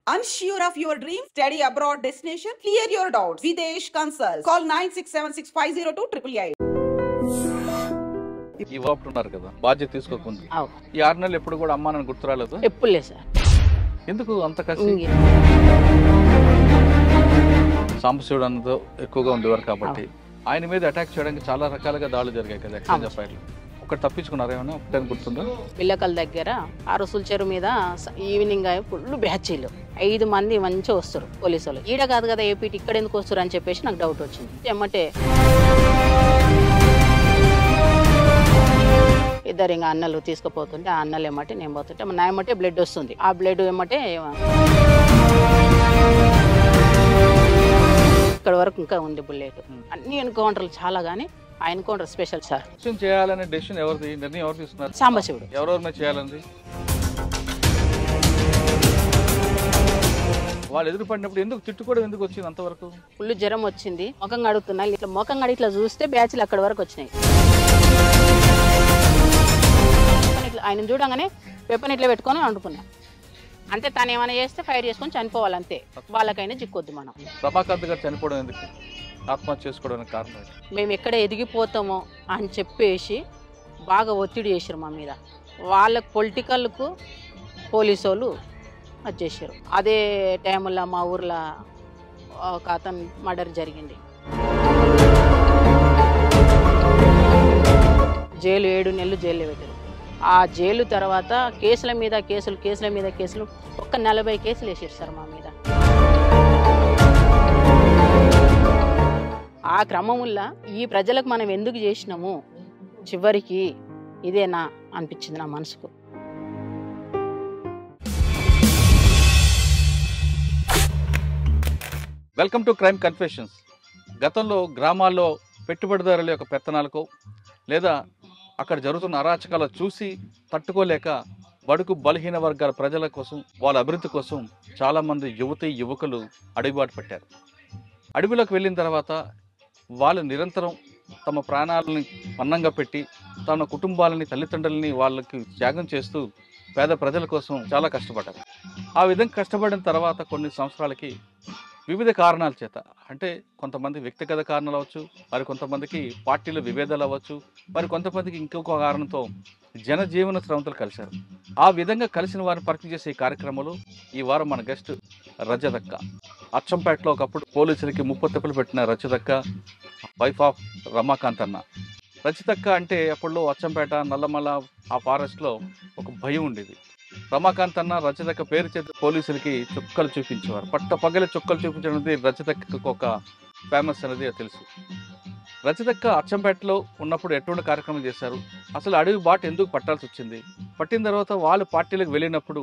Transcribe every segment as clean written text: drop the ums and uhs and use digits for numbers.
Unsure of your dream? Study abroad destination? Clear your doubts. Videsh Consult. Call 9676502888. ఈ వాపు ఉన్నారు కదా, బాధ్యత తీసుకోకుండా ఈ 6 నెలలు ఎప్పుడు కూడా అమ్మా నన్ను గుర్తు రాలేదు. ఎప్పుడు లేదు సార్. ఎందుకు అంత కసి? సాంబశివుడు అన్నదో ఎక్కువగా ఉండేవారు కాబట్టి ఆయన మీద అటాక్ చేయడానికి చాలా రకాలుగా దాడులు జరిగాయి కదా ఎక్స్చేంజ్ ఆఫ్ ఫైర్లు. ఒకటి తప్పించుకున్నారు ఏమైనా? ఒకటి గుర్తుందా? పిల్లకల దగ్గర ఆ రసుల చెరువు మీద ఈవినింగ్ ఫుల్ బ్యాచీలు 5 మంది మంచిగా వస్తారు పోలీసు వాళ్ళు. ఈడ కాదు కదా ఏపీటీ, ఇక్కడ ఎందుకు వస్తారు అని చెప్పేసి నాకు డౌట్ వచ్చింది. ఏమంటే ఇద్దరు ఇంకా అన్నలు తీసుకుపోతుంటే ఆ అన్నలు ఏమంటే నేను పోతుంటే నా ఏమంటే బ్లడ్ వస్తుంది. ఆ బ్లడ్ ఏమంటే ఇక్కడ వరకు ఇంకా ఉంది బుల్లెట్. అన్ని ఎన్కౌంటర్లు చాలా, కానీ ఆ ఎన్కౌంటర్ స్పెషల్ సార్. చేయాలనే డెసిషన్ ఎవరిది? నిర్ణయం ఎవరు తీసుకున్నారు? సాంబశివుడు. ఎవరెవరి మీద చేయాలంది? వాళ్ళు ఎదురుపడినప్పుడు ఎందుకు తిట్టుకోవడం ఎందుకు వచ్చింది అంతవరకు? ఫుల్ జ్వరం వచ్చింది, ముఖం కడుగుతున్నా, ఇట్లా ముఖం కడి ఇట్లా చూస్తే బ్యాచ్లు అక్కడ వరకు వచ్చినాయి. ఆయన చూడగానే వెపన్ ఇట్లా పెట్టుకొని వండుకున్నా అంతే. తను ఏమైనా చేస్తే ఫైర్ చేసుకొని చనిపోవాలి అంతే, వాళ్ళకైనా చిక్కొద్దు మనం. రమాకాంత్ గారు చనిపోవడం ఎందుకు? ఆత్మహత్య చేసుకోవడానికి కారణం? మేము ఎక్కడ ఎదిగిపోతామో అని చెప్పేసి బాగా ఒత్తిడి చేశారు మా మీద. వాళ్ళకు పొలిటికల్కు పోలీసు వాళ్ళు అది చేశారు. అదే టైంలో మా ఊర్లో ఒక అతను మర్డర్ జరిగింది. జైలు 7 నెలలు జైల్లో పెట్టారు. ఆ జైలు తర్వాత కేసుల మీద కేసులు, కేసుల మీద కేసులు, ఒక్క 40 కేసులు వేసారు సార్ మా మీద. ఆ క్రమంలో ఈ ప్రజలకు మనం ఎందుకు చేసినాము చివరికి ఇదేనా అనిపించింది నా మనసుకు. Welcome to crime confessions. గతంలో గ్రామాల్లో పెట్టుబడిదారుల యొక్క పెత్తనాలకు లేదా అక్కడ జరుగుతున్న అరాచకాలు చూసి తట్టుకోలేక బడుగు బలహీన వర్గాల ప్రజల కోసం, వాళ్ళ అభివృద్ధి కోసం చాలామంది యువకులు అడుగుబాటు పెట్టారు. అడవిలోకి వెళ్ళిన తర్వాత వాళ్ళు నిరంతరం తమ ప్రాణాలని పన్నంగా పెట్టి తమ కుటుంబాలని, తల్లిదండ్రులని వాళ్ళకి త్యాగం చేస్తూ పేద ప్రజల కోసం చాలా కష్టపడ్డారు. ఆ విధంగా కష్టపడిన తర్వాత కొన్ని సంవత్సరాలకి వివిధ కారణాల చేత, అంటే కొంతమంది వ్యక్తిగత కారణాలు అవ్వచ్చు, మరి కొంతమందికి పార్టీల విభేదాలు అవ్వచ్చు, మరి కొంతమందికి ఇంకొక కారణంతో జనజీవన స్రవంతులు కలిశారు. ఆ విధంగా కలిసిన వారిని పరిచయం చేసే ఈ కార్యక్రమంలో ఈ వారం మన గెస్ట్ రజతక్క. అచ్చంపేటలో ఒకప్పుడు పోలీసులకి ముప్పతిప్పలు పెట్టిన రజతక్క, వైఫ్ ఆఫ్ రమాకాంత్ అన్న. రజతక్క అంటే అప్పట్లో అచ్చంపేట, నల్లమల్ల ఆ ఫారెస్ట్లో ఒక భయం ఉండేది. రమాకాంత్ అన్న రజతక్క పేరు చేత పోలీసులకి చుక్కలు చూపించేవారు. పగల చుక్కలు చూపించడం అనేది రజతక్కకు ఒక ఫేమస్ అనేది తెలుసు. రజతక్క అచ్చంపేటలో ఉన్నప్పుడు ఎటువంటి కార్యక్రమం చేశారు, అసలు అడవి బాట ఎందుకు పట్టాల్సి వచ్చింది, పట్టిన తర్వాత వాళ్ళు పార్టీలకు వెళ్ళినప్పుడు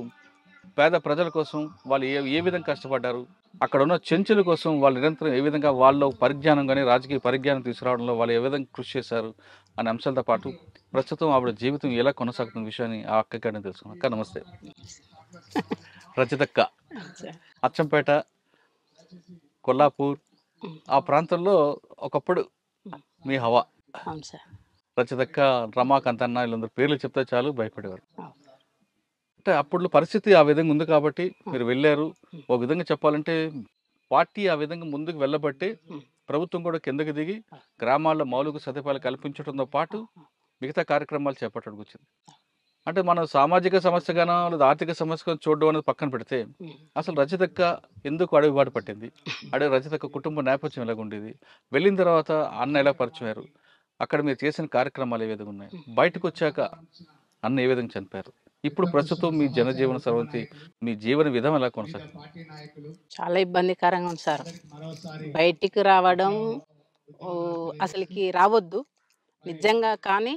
పేద ప్రజల కోసం వాళ్ళు ఏ విధంగా కష్టపడ్డారు, అక్కడ ఉన్న చెంచుల కోసం వాళ్ళు నిరంతరం ఏ విధంగా వాళ్ళ పరిజ్ఞానం కానీ రాజకీయ పరిజ్ఞానం తీసుకురావడంలో వాళ్ళు ఏ విధంగా కృషి చేశారు అనే అంశాలతో పాటు ప్రస్తుతం ఆవిడ జీవితం ఎలా కొనసాగుతున్న విషయాన్ని ఆ అక్కగానే తెలుసుకున్నాం. అక్క నమస్తే. రజతక్క అచ్చంపేట, కొల్లాపూర్ ఆ ప్రాంతంలో ఒకప్పుడు మీ హవా. రజతక్క, రమాకాంత్ అన్న వీళ్ళందరూ పేర్లు చెప్తే చాలు భయపడేవారు. అంటే అప్పుడు పరిస్థితి ఆ విధంగా ఉంది కాబట్టి మీరు వెళ్ళారు. ఒక విధంగా చెప్పాలంటే పార్టీ ఆ విధంగా ముందుకు వెళ్ళబట్టి ప్రభుత్వం కూడా కిందకి దిగి గ్రామాల్లో మౌలిక సదుపాయాలు కల్పించడంతో పాటు మిగతా కార్యక్రమాలు చేపట్టడానికి వచ్చింది. అంటే మనం సామాజిక సమస్యగానో లేదా ఆర్థిక సమస్యగా చూడడం అనేది పక్కన పెడితే అసలు రజతక్క ఎందుకు అడుగుబాటు పట్టింది, రజతక్క కుటుంబ నేపథ్యం ఎలాగుండేది, వెళ్ళిన తర్వాత అన్న ఎలా పరిచయం అయ్యారు, అక్కడ మీరు చేసిన కార్యక్రమాలు ఏ విధంగా ఉన్నాయి, బయటకు వచ్చాక అన్న ఏ విధంగా చనిపోయారు, ఇప్పుడు ప్రస్తుతం మీ జనజీవన సర్వంతి, మీ జీవన విధం ఎలా కొనసాగుతుంది? చాలా ఇబ్బందికరంగా ఉంది సార్. బయటికి రావడం అసలుకి రావద్దు నిజంగా, కానీ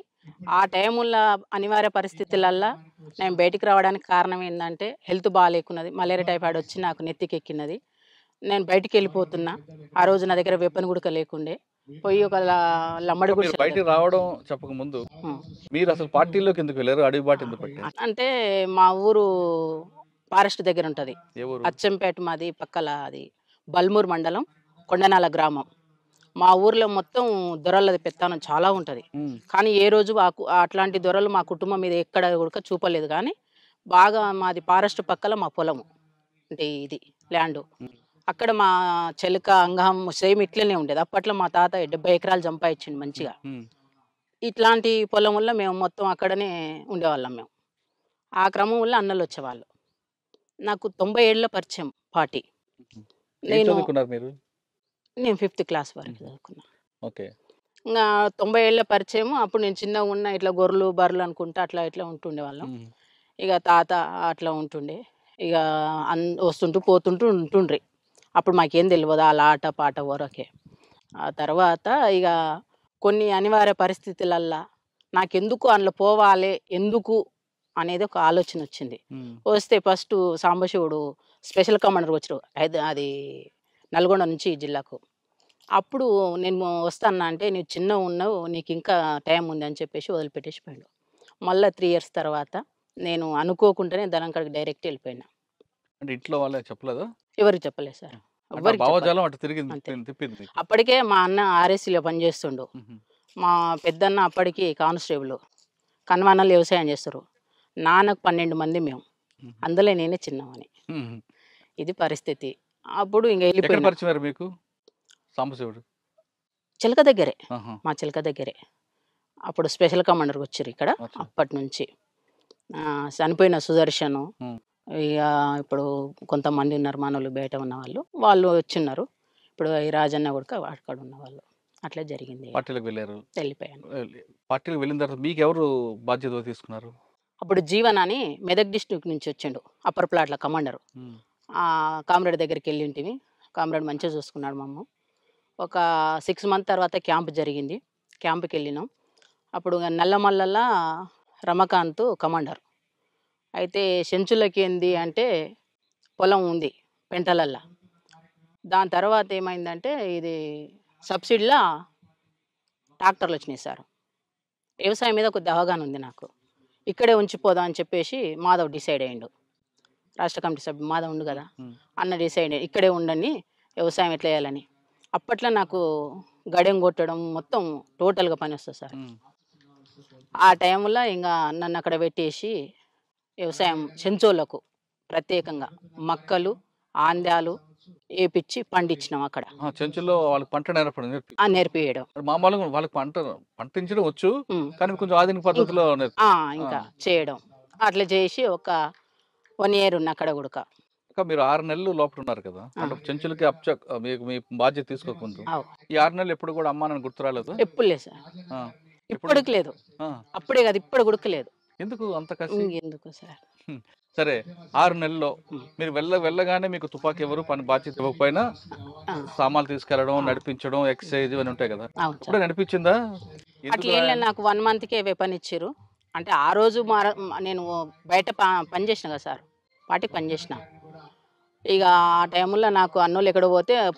ఆ టైముల్లో అనివార్య పరిస్థితులల్లో నేను బయటికి రావడానికి కారణం ఏంటంటే హెల్త్ బాగాలేకున్నది, మలేరియా టైఫాయిడ్ వచ్చి నాకు నెత్తికి ఎక్కినది. నేను బయటికి వెళ్ళిపోతున్నా. ఆ రోజు నా దగ్గర వెపన్ గుడక లేకుండే, పోయి ఒక లమ్మడి గుడి బయటికి రావడం చెప్పక ముందు మీరు అసలు పార్టీలోకి ఎందుకు వెళ్ళారు, అడుగుబాటు ఎందుకు పెట్టారు? అంటే మా ఊరు ఫారెస్ట్ దగ్గర ఉంటుంది, అచ్చంపేట మాది, పక్కల అది బల్మూరు మండలం, కొండనాల గ్రామం. మా ఊర్లో మొత్తం దొరలది పెత్తనం చాలా ఉంటుంది, కానీ ఏ రోజు అట్లాంటి దొరలు మా కుటుంబం మీద ఎక్కడ కూడా చూపలేదు. కానీ బాగా మాది ఫారెస్ట్ పక్కల మా పొలము, అంటే ఇది ల్యాండ్. అక్కడ మా చెలక అంగం సేమ్ ఇట్లనే ఉండేది. అప్పట్లో మా తాత 70 ఎకరాలు సంపాదించిండు మంచిగా. ఇట్లాంటి పొలంలో మేము మొత్తం అక్కడనే ఉండేవాళ్ళం మేము. ఆ క్రమంలో అన్నలు వచ్చేవాళ్ళు. నాకు 97లో పరిచయం పార్టీ. ఏం నేను చదువుకున్నారు మీరు? నేను 5th క్లాస్ వరకు చదువుకున్నా. ఓకే. ఇంగా 97లో పరిచయం. అప్పుడు నేను చిన్నగా ఉన్న ఇట్లా గొర్రెలు, బర్రెలు అనుకుంటా అట్లా ఇట్లా ఉంటుండేవాళ్ళం. ఇక తాత అట్లా ఉంటుండే. ఇక వస్తుంటూ పోతుంటూ ఉంటుండ్రి. అప్పుడు మాకేం తెలియదు అలా ఆట పాట వరకే. ఆ తర్వాత ఇక కొన్ని అనివార్య పరిస్థితులల్లా నాకెందుకు అందులో పోవాలి, ఎందుకు అనేది ఒక ఆలోచన వచ్చింది. వస్తే ఫస్ట్ సాంబశివుడు స్పెషల్ కమాండర్ వచ్చారు అది నల్గొండ నుంచి ఈ జిల్లాకు. అప్పుడు నేను వస్తాను అంటే నువ్వు చిన్నగా ఉన్నావు, నీకు ఇంకా టైం ఉంది అని చెప్పేసి వదిలిపెట్టేసి పోయాడు. మళ్ళీ 3 years తర్వాత నేను అనుకోకుండానే ధనంకాడికి డైరెక్ట్ వెళ్ళిపోయినా. అంటే ఇంట్లో వాళ్ళే చెప్పలేదా? ఎవరికి చెప్పలేదు సార్, అంటే ఆ ఎవరికి చెప్పలేదు. భావజాలం అటు తిరిగింది, అంతే. తిప్పింది మీకు. అప్పటికే మా అన్న ఆర్ఎస్సీలో పనిచేస్తుండు. మా పెద్దన్న అప్పటికి కానిస్టేబుల్, కన్వానాలు వ్యవసాయం చేస్తారు. నాన్నకు 12 మంది మేము, అందులో నేనే చిన్నవాని. ఇది పరిస్థితి. అప్పుడు ఇంక ఎక్కడ వెళ్ళిపోయినా. పరిచయం మీకు సాంబశివుడు? చిలక దగ్గరే, ఆహా. మా చిలక దగ్గరే. అప్పుడు స్పెషల్ కమాండర్కి వచ్చారు ఇక్కడ. అచ్చా. అప్పటి నుంచి చనిపోయిన సుదర్శను, ఉమ్. ఇక ఇప్పుడు కొంతమంది ఉన్నారు మనోళ్ళు, బయట ఉన్న వాళ్ళు వచ్చిన్నారు. ఇప్పుడు ఈ రాజన్న కూడా అక్కడ ఉన్నవాళ్ళు. అట్లా జరిగింది. పార్టీలకు వెళ్ళారు, వెళ్ళిపోయాను. పార్టీలకు వెళ్ళిన తర్వాత మీకు ఎవరు బాధ్యత తీసుకున్నారు? అప్పుడు జీవన్ అని మెదక్ డిస్ట్రిక్ట్ నుంచి వచ్చిండు, అప్పర్ ప్లాట్ల కమాండరు. కామ్రేడ్ దగ్గరికి వెళ్ళి ఉంటివి. కామ్రేడ్ మంచిగా చూసుకున్నాడు మమ్మ. ఒక 6 months తర్వాత క్యాంప్ జరిగింది. క్యాంప్కి వెళ్ళినాం. అప్పుడు నల్లమల్లలా రమకాంత్ కమాండర్. అయితే చెంచులకి ఏంది అంటే పొలం ఉంది పెంటలల్లా. దాని తర్వాత ఏమైందంటే ఇది సబ్సిడీలా ట్రాక్టర్లు వచ్చినాయి సార్. వ్యవసాయం మీద కొద్ది అవగాహన ఉంది నాకు. ఇక్కడే ఉంచిపోదాం అని చెప్పేసి మాధవ్ డిసైడ్ అయ్యిండు. రాష్ట్ర కమిటీ సభ్యుడు మాధవ్ ఉండు కదా, అన్న డిసైడ్ ఇక్కడే ఉండని వ్యవసాయం ఎట్లా చేయాలని. అప్పట్లో నాకు గడెం కొట్టడం మొత్తం టోటల్గా పని వస్తుంది సార్. ఆ టైంలో ఇంకా నన్ను అక్కడ పెట్టేసి వ్యవసాయం చెంచోళ్ళకు ప్రత్యేకంగా మక్కలు, ఆంద్యాలు వేపించి పండించినాం అక్కడ. చెంచుల్లో వాళ్ళకి పంట నేర్పడం నేర్పియడం. మామూలుగా వాళ్ళకి పండించడం వచ్చు, కానీ కొంచెం ఆధునిక పద్ధతిలో ఇంకా చేయడం. అట్లా చేసి ఒక 1 year ఉన్న అక్కడ కూడా. మీరు 6 నెలలు లోపల ఉన్నారు కదా, అంటే చెంచులకి మీకు మీ బాధ్యత తీసుకోకముందు ఈ 6 నెలలు ఎప్పుడు కూడా అమ్మా నన్ను గుర్తు రాలేదు? ఎప్పుడు లేదు సార్, ఇప్పటికి లేదు. అప్పుడే కాదు ఇప్పుడు గుడకలేదు. ఎందుకు అంత కసి? ఎందుకు సార్? సరే, 6 నెలల్లో మీరు వెళ్ళగానే మీకు తుపాకీ ఎవరు పని బాధ్యత ఇవ్వకపోయినా సామాన్లు తీసుకెళ్లడం, నడిపించడం, ఎక్సర్సైజ్ ఇవన్నీ ఉంటాయి కదా, ఇప్పుడే నడిపించిందా? అట్లా ఏం లేదు, నాకు 1 monthకే వెపన్ ఇచ్చారు. అంటే ఆ రోజు నేను బయట పని చేసిన కదా సార్, పార్టీకి పని చేసిన. ఇక ఆ టైంలో నాకు అన్నోళ్ళు ఎక్కడ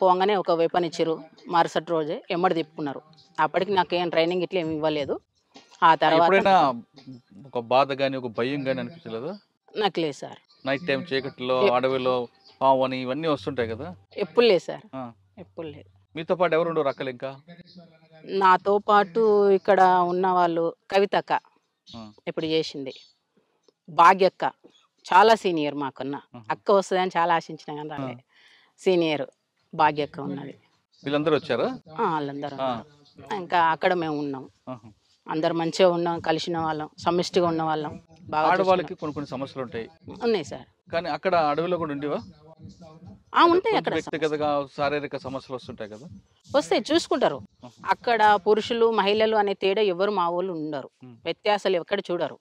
పోగానే ఒక వెపన్ ఇచ్చారు. మరుసటి రోజే ఎమ్మడి తిప్పుకున్నారు. అప్పటికి నాకు ఏం ట్రైనింగ్ ఇట్లా ఏమి ఇవ్వలేదు. ఆ తర్వాత ఒక బాధ కానీ ఒక భయం కానీ అనిపించలేదు? నాకు లేదు సార్. నైట్ టైం చీకట్లో అడవిలో పాము అని ఇవన్నీ వస్తుంటాయి కదా? ఎప్పుడు లేదు సార్, ఎప్పుడు లేదు. మీతో పాటు ఎవరు ఉండరు అక్కలు? ఇంకా నాతో పాటు ఇక్కడ ఉన్న వాళ్ళు కవితక్క ఇప్పుడు చేసింది, భాగ్యక్క చాలా సీనియర్ మాకున్న. అక్క వస్తుందని చాలా ఆశించిన కానీ రాలే. సీనియర్ భాగ్యక్క ఉన్నది. వీళ్ళందరూ వచ్చారా? వాళ్ళందరూ. ఇంకా అక్కడ మేము ఉన్నాం, అందరు మంచిగా ఉన్నాం, కలిసిన వాళ్ళం, సమిష్టిగా ఉన్న వాళ్ళం. బాగా ఆడవాళ్ళకి కొన్ని సమస్యలు ఉంటాయి. ఉన్నాయి సార్. కానీ అక్కడ అడవిలో కూడా ఉండేవా? ఉంటాయి. అక్కడ వ్యక్తిగతంగా శారీరక సమస్యలు వస్తుంటాయి కదా? వస్తాయి, చూసుకుంటారు. అక్కడ పురుషులు మహిళలు అనే తేడా ఎవరు మా వాళ్ళు ఉండరు, వ్యత్యాసాలు ఎక్కడ చూడరు.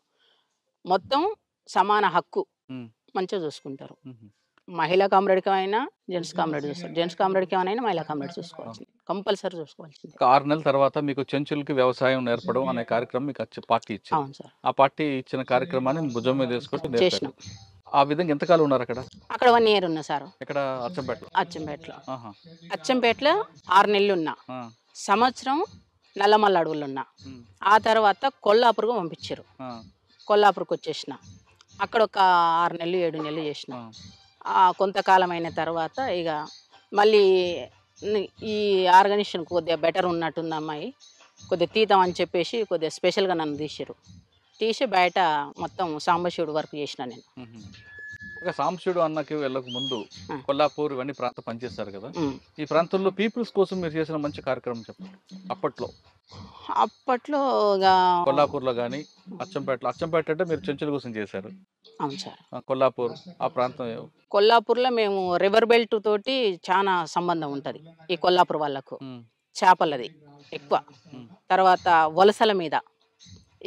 మొత్తం సమాన హక్కు, మంచిగా చూసుకుంటారు. మహిళా కామ్రేడ్కి అయినా జెంట్స్ కామ్రేడ్ చూస్తారు, జెంట్స్ కామ్రేడ్కి ఏమైనా మహిళా కామ్రేడ్ చూసుకోవాల్సింది, కంపల్సరీ చూసుకోవాల్సింది. 6 నెలల తర్వాత మీకు చెంచులకి వ్యవసాయం నేర్పడం అనే కార్యక్రమం మీకు పార్టీ ఇచ్చింది. అవును సార్. ఆ పార్టీ ఇచ్చిన కార్యక్రమాన్ని భుజం మీద వేసుకుంటూ చేసినాం. ఆ విధంగా ఎంతకాలం ఉన్నారు అక్కడ? అక్కడ 1 year ఉన్నా సార్. ఇక్కడ అచ్చంపేటలో? అచ్చంపేటలో 6 నెలలు ఉన్నా. సంవత్సరం నల్లమల్ల అడవులు ఉన్నా. ఆ తర్వాత కొల్లాపూర్కు పంపించారు. కొల్లాపూర్కి వచ్చేసిన. అక్కడ ఒక 6 నెలలు 7 నెలలు చేసిన. కొంతకాలం అయిన తర్వాత ఇక మళ్ళీ ఈ ఆర్గనైజేషన్ కొద్దిగా బెటర్ ఉన్నట్టుంది అమ్మాయి, కొద్దిగా తీద్దాం అని చెప్పేసి కొద్దిగా స్పెషల్గా నన్ను తీసారు. తీసి బయట మొత్తం సాంబశివుడు వర్క్ చేసిన నేను. ఇక సాంబశివుడు అన్నకి వెళ్ళక ముందు ఆ. కొల్లాపూర్ ఇవన్నీ ప్రాంతం పనిచేస్తారు కదా, ఉమ్. ఈ ప్రాంతంలో పీపుల్స్ కోసం మీరు చేసిన మంచి కార్యక్రమం చెప్పండి అప్పట్లో. అప్పట్లో ఇక కొల్లాపూర్లో కానీ అచ్చంపేట అంటే మీరు చెంచుల కోసం చేశారు. అవును సార్. కొల్లాపూర్ ఆ ప్రాంతం కొల్లాపూర్లో మేము రివర్ బెల్ట్ తోటి చాలా సంబంధం ఉంటుంది ఈ కొల్లాపూర్ వాళ్ళకు. ఉమ్, చేపలది ఎక్కువ. ఉమ్, తర్వాత వలసల మీద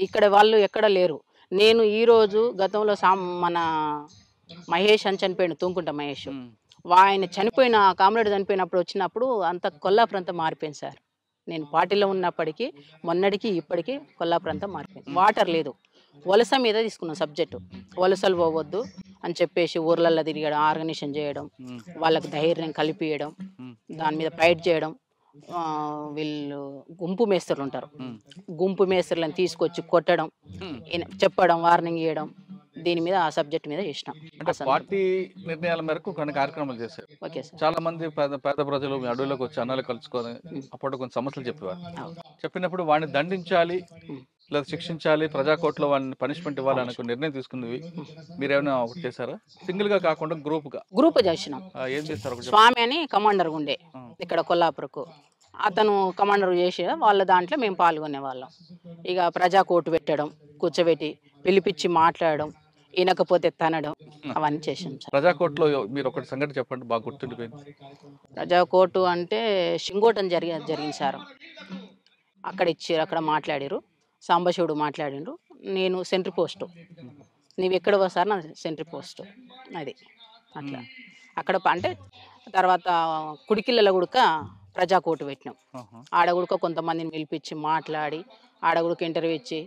ఇక్కడ వాళ్ళు ఎక్కడ లేరు. నేను ఈరోజు గతంలో మన మహేష్ అని చనిపోయాడు, తుంకుంట మహేష్. ఉమ్, ఆయన చనిపోయిన కామ్రేడ్ చనిపోయినప్పుడు వచ్చినప్పుడు అంత కొల్లాపూర్ అంతా మారిపోయింది సార్. నేను పార్టీలో ఉన్నప్పటికీ మొన్నటికి ఇప్పటికీ కొల్లాపూర్ అంతా మారిపోయింది. వాటర్ లేదు. వలస మీద తీసుకున్నాం సబ్జెక్టు. వలసలు పోవద్దు అని చెప్పేసి ఊర్లల్లో తిరగడం, ఆర్గనైజేషన్ చేయడం, ఉమ్, వాళ్ళకు ధైర్యం కలిపియడం, ఉమ్, దాని మీద ఫైట్ చేయడం. వీళ్ళు గుంపు మేస్త్రులు ఉంటారు, ఉమ్, గుంపు మేస్త్రులను తీసుకొచ్చి కొట్టడం, ఉమ్. చెప్పడం, వార్నింగ్ ఇవ్వడం, దీని మీద ఆ సబ్జెక్ట్ మీద చేసినాం. అంటే పార్టీ నిర్ణయాల మేరకు కొన్ని కార్యక్రమాలు చేశారు. Okay sir. చాలా మంది పేద ప్రజలు మీ అడవులకు వచ్చి అన్నాలు కలుసుకొని అప్పుడు కొన్ని సమస్యలు చెప్పేవారు. చెప్పినప్పుడు వాడిని దండించాలి లేదా శిక్షించాలి, ప్రజాకోర్టులో వాళ్ళని పనిష్మెంట్ ఇవ్వాలి అనుకో నిర్ణయం తీసుకున్నవి మీరేమైనా ఒకటి చేశారా? సింగిల్ గా కాకుండా గ్రూప్ చేసినాం. ఏం చేస్తారు? స్వామి అని కమాండర్ ఉండే ఇక్కడ కొల్లాపూర్కు. అతను కమాండర్ చేసి వాళ్ళ దాంట్లో మేము పాల్గొనే వాళ్ళం. ఇక ప్రజా కోర్టు పెట్టడం, కూర్చోబెట్టి పిలిపించి మాట్లాడడం, వినకపోతే తనడం, అవన్నీ చేసాం సార్. ప్రజాకోర్టులో మీరు ఒకటి సంఘటన చెప్పండి, బాగా గుర్తుండిపోయింది. ప్రజా కోర్టు అంటే షింగోటం జరిగింది సార్. అక్కడ ఇచ్చారు, అక్కడ మాట్లాడారు, సాంబశివుడు మాట్లాడిండ్రు. నేను సెంట్రీ పోస్టు, నీవు ఎక్కడ వస్తారు నా సెంట్రీ పోస్టు అది అట్లా. అక్కడ అంటే తర్వాత కుడికిళ్ళలో కూడా ప్రజా కోర్టు పెట్టినాం. ఆడగుడక కొంతమందిని పిలిపించి మాట్లాడి ఆడగుడక ఇంటర్వ్యూ ఇచ్చి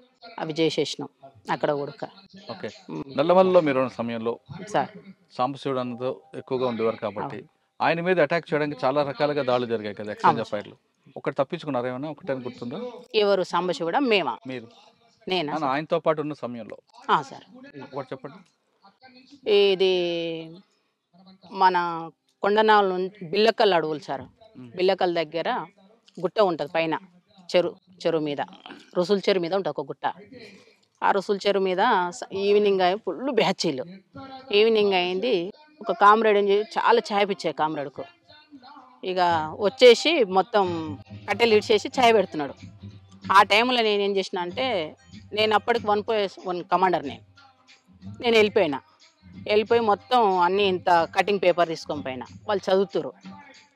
అవి చేసేసినాం అక్కడ కూడా. ఓకే. నల్లమల్లిలో మీరు ఉన్న సమయంలో సార్ సాంబశివుడు అన్నతో ఎక్కువగా ఉండేవారు కాబట్టి ఆయన మీద అటాక్ చేయడానికి చాలా రకాలుగా దాడులు జరిగాయి కదా ఎక్స్చేంజ్ ఆఫ్ ఫైర్లు. ఒకటి తప్పించుకున్నారు ఏమన్నా? ఒకటే గుర్తుందా? ఎవరు? సాంబశివుడా? మేమా? మీరు. నేనా? ఆయనతో పాటు ఉన్న సమయంలో సార్ ఒకటి చెప్పండి. ఇది మన కొండనాల నుంచి బిల్లకల్ అడవులు సార్. బిల్లకల్ దగ్గర గుట్ట ఉంటుంది పైన, చెరువు మీద, రుసుల చెరువు మీద ఉంటుంది ఒక గుట్ట. ఆ రుసుల చెరువు మీద ఈవినింగ్ అయి ఫుల్ బ్యాచీలు. ఈవినింగ్ అయింది, ఒక కామ్రేడ్ ఏం చేసి చాలా ఛాయ్ పిచ్చాయి కామ్రేడ్కు. ఇక వచ్చేసి మొత్తం కట్టెలు ఇడిచేసి ఛాయ్ పెడుతున్నాడు. ఆ టైంలో నేను ఏం చేసిన అంటే, నేను అప్పటికి 1+1 కమాండర్. నేను వెళ్ళిపోయి మొత్తం అన్నీ ఇంత కటింగ్ పేపర్ తీసుకొని పోయినా. వాళ్ళు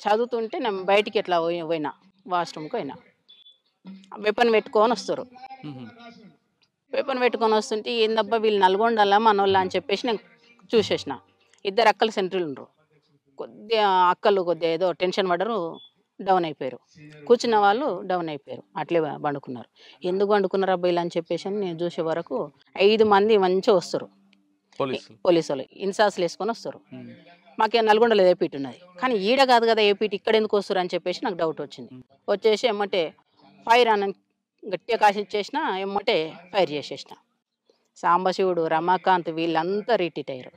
చదువుతుంటే నేను బయటికి ఎట్లా పోయినా, వాష్రూమ్కి పోయినా. వెపన్ పెట్టుకొని వస్తారు. వెపన్ పెట్టుకొని వస్తుంటే ఏందబ్బా వీళ్ళు నల్గొండలా మనోళ్ళ అని చెప్పేసి నేను చూసేసిన. 2 అక్కలు సెంట్రీలు ఉండరు. కొద్దిగా అక్కలు కొద్దిగా ఏదో టెన్షన్ పడ్డరు, డౌన్ అయిపోయారు. కూర్చున్న వాళ్ళు డౌన్ అయిపోయారు, అట్లే పండుకున్నారు. ఎందుకు పండుకున్నారు అబ్బాయిలు అని చెప్పేసి నేను చూసే వరకు 5 మంది మంచిగా వస్తారు, పోలీసు వాళ్ళు ఇన్సాస్లు వేసుకొని వస్తారు. మాకు నల్గొండలో ఏపీటీ ఉన్నది, కానీ ఈడ కాదు కదా ఏపీటీ, ఇక్కడ ఎందుకు వస్తారు అని చెప్పేసి నాకు డౌట్ వచ్చింది. వచ్చేసి ఎమ్మటే ఫైర్ అని గట్టిగా కాసిచ్చేసిన, ఎమ్మటే ఫైర్ చేసేసిన. సాంబశివుడు, రమాకాంత్ వీళ్ళంతా రిట్రీట్ అయ్యారు.